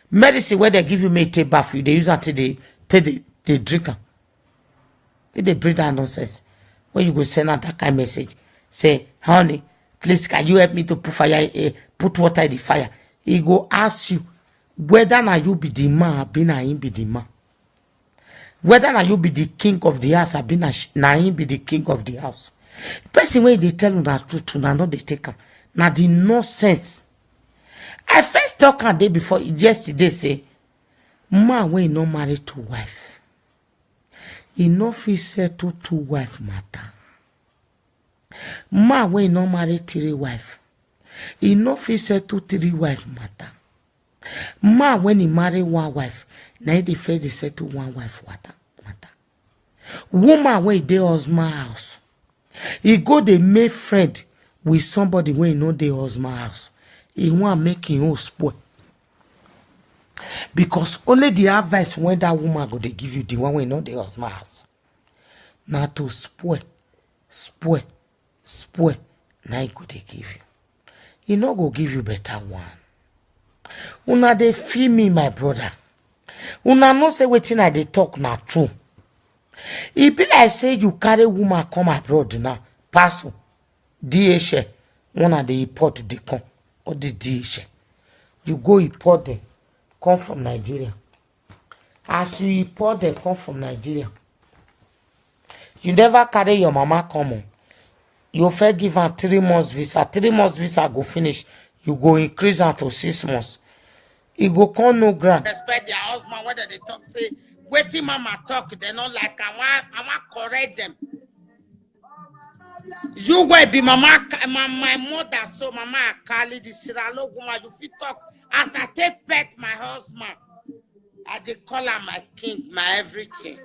Medicine where they give you may take bath you. They use until they drink them. If they bring that nonsense, when you go send out that kind of message, say, honey, please can you help me to put fire, put water in the fire? He go ask you whether now you be the man, or be na him be the man. Whether now you be the king of the house, or be na him be the king of the house. Person when they tell you that truth, now not they take her. Now the nonsense. I first talk a day before yesterday say, man when no married to wife. He no fit settle two wife matter. Man when no marry three wife. He no fit settle three wife matter. Man when he marry one wife, now he first they settle one wife matter. Woman when he dey husband house, he go dey make friend with somebody when he know dey husband house. He want make him own spoil. Because only the advice when that woman go they give you the one when know the husband house. Now to spoil. Now he go they give you. He no go give you better one. Una they feel me, my brother. Una no say wetin I dey talk na true. E be like say you carry woman come abroad now. Parcel. DHL. One of the import they come. Or the DHL. You go import them. Come from Nigeria. As you import, they come from Nigeria. You never carry your mama come on. You first give her 3 months visa. 3 months visa go finish. You go increase her to 6 months. It go come no grant. Respect their husband, whether they talk, say, waiting mama talk, they not like, I want correct them. You will be mama, my mother, so mama, Kali, the Siralo woman, you fit talk. As I take pet my husband, I dey call her my king, my everything.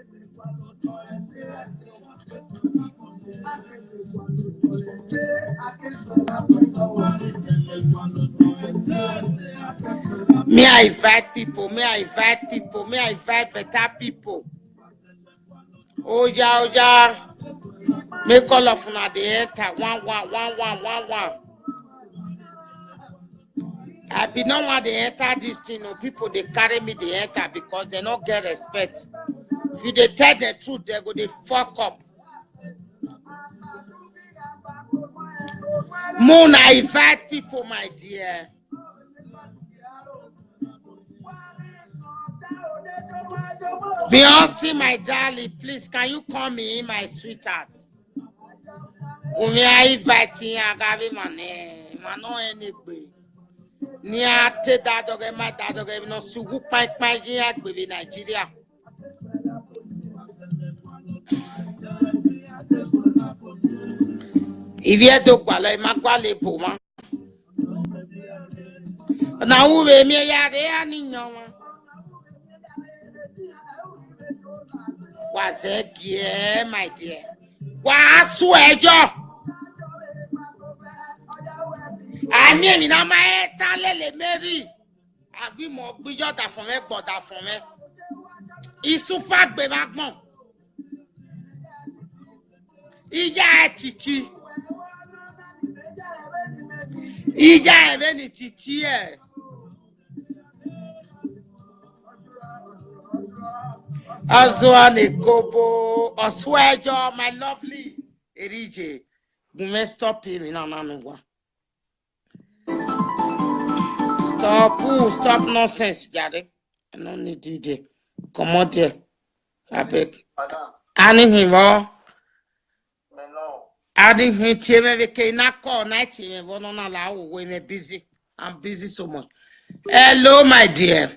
Me, I invite people, me, I invite better people. Oh, yeah. Make all of them the enter. One. I be no want they enter this thing. No, people they carry me they enter because they don't get respect. If you they tell the truth, they go they fuck up. Moon, I invite people, my dear. Beyonce, my darling, please, can you call me my sweetheart? I invite you, I got my name. I know anybody. Ni ate dadoge my dadoge no sugu pipe baby Nigeria. If you do kwale makwale poma. Na uwe mi yare ani nyoma. Wazegie my dear. Wasu ejo. I mean, in my talele Mary. I be more beyond that for me, but that for me. It's super bebagmon. Ija titi. Ija eveni titi. Azwane kobo. Oswejo, my lovely. Erije. You stop him in another. Stop nonsense, Gary. I don't need DJ. Come on there. I beg. Adding him all. Adding him to not call night team won't allow when we're busy. I'm busy so much. Hello, my dear.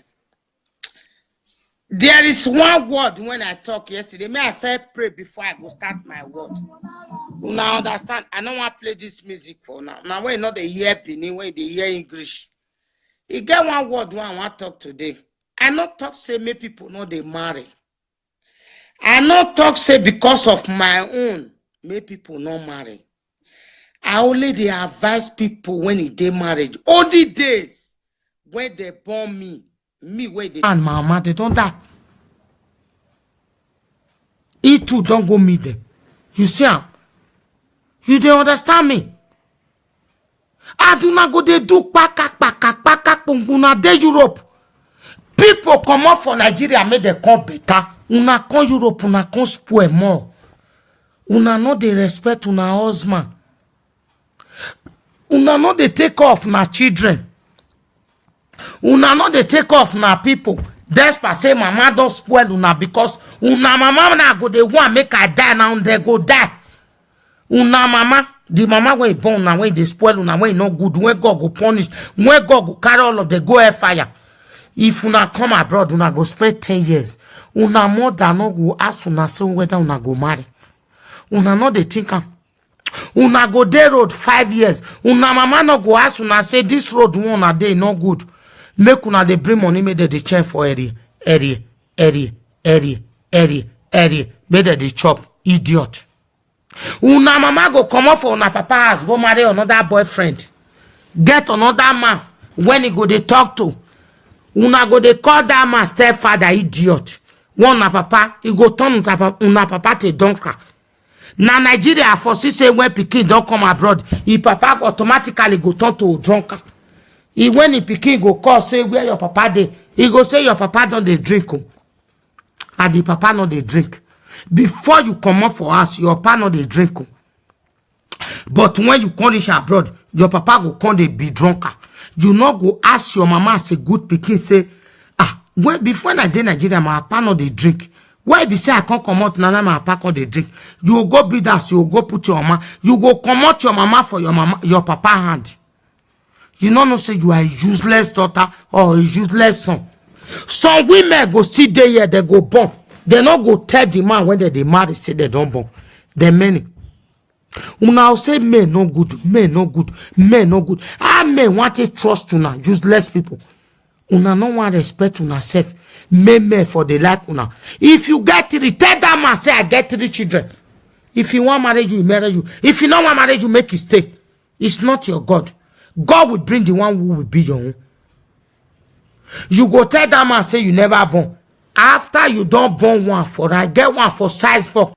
There is one word when I talk yesterday. May I first pray before I go start my word. Now understand, I don't want to play this music for now. Now we're not the hear Benin, where they hear English. You get one word when I want to talk today. I not talk say make people know they marry. I not talk say because of my own make people not marry. I only they advise people when they married. All the days when they born me where they and mama they don't die. It too don't go meet them. You see am? You don't understand me? I do not go they do paka punguna de Europe. People come up for Nigeria make they come better. Una come Europe, una come spoil more. Una know they respect una husband. Una know they take off na children. Una know they take off na people. Despite say mama don't spoil una because una mama na go they want make I die now they go die. Una mama, the mama when born now when they spoil una when no good, when God go punish, when God go carry all of the go air fire. If una come abroad, una go spend 10 years. Una more than no go ask una so whether una go marry. Una know they think una go day road 5 years. Una mama no go ask una say this road one a day no good. Make una they bring money make they change for area. Make they chop idiot. Una mama go come up for una papa house, go marry another boyfriend. Get another man when he go they talk to. Una go they call that man stepfather idiot. One na papa, he go turn una papa to donka. Na Nigeria for say when pikin don't come abroad, he papa automatically go turn to drunker. He when he pikin go call say where your papa dey, he go say your papa don't they drink. And the papa no they drink. Before you come up for us, your papa no they drink. But when you come reach abroad, your papa go come they be drunker. You not go ask your mama as a good pikin say, When before I did Nigeria, my papa no dey drink. Why be say I can't come out now, my papa can't dey drink? You go be that, you go put your mama, you go come out your mama for your papa hand. You don't know say you are a useless daughter or a useless son. Some women go sit there here, they go born. They not go tell the man when they marry, say they don't born. They many. Una say men no good, men no good, men no good. I men want to trust una, useless people. Una no want respect una self. Men for the like una. If you get 3, tell that man say I get 3 children. If you want marriage, you marry you. If you don't want marriage, you make it stay. It's not your God. God will bring the one who will be your own. You go tell that man say you never born. After you don't born one for I get one for size box.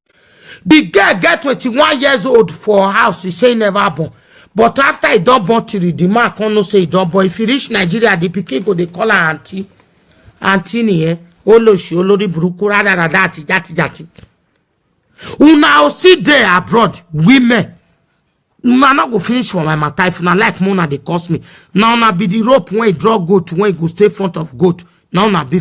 The girl get 21 years old for a house, he say he never born. But after he don't born till the man can't no say he don't born. If he reach Nigeria, the pikin go they call her auntie. Auntie niye. Oloshi, olori buruku, radadadati, jati. Una see there abroad, women. Una not go finish for my matter. If una like Mona, they cost me. Now una be the rope when he draw goat, when he go stay front of goat. Now una be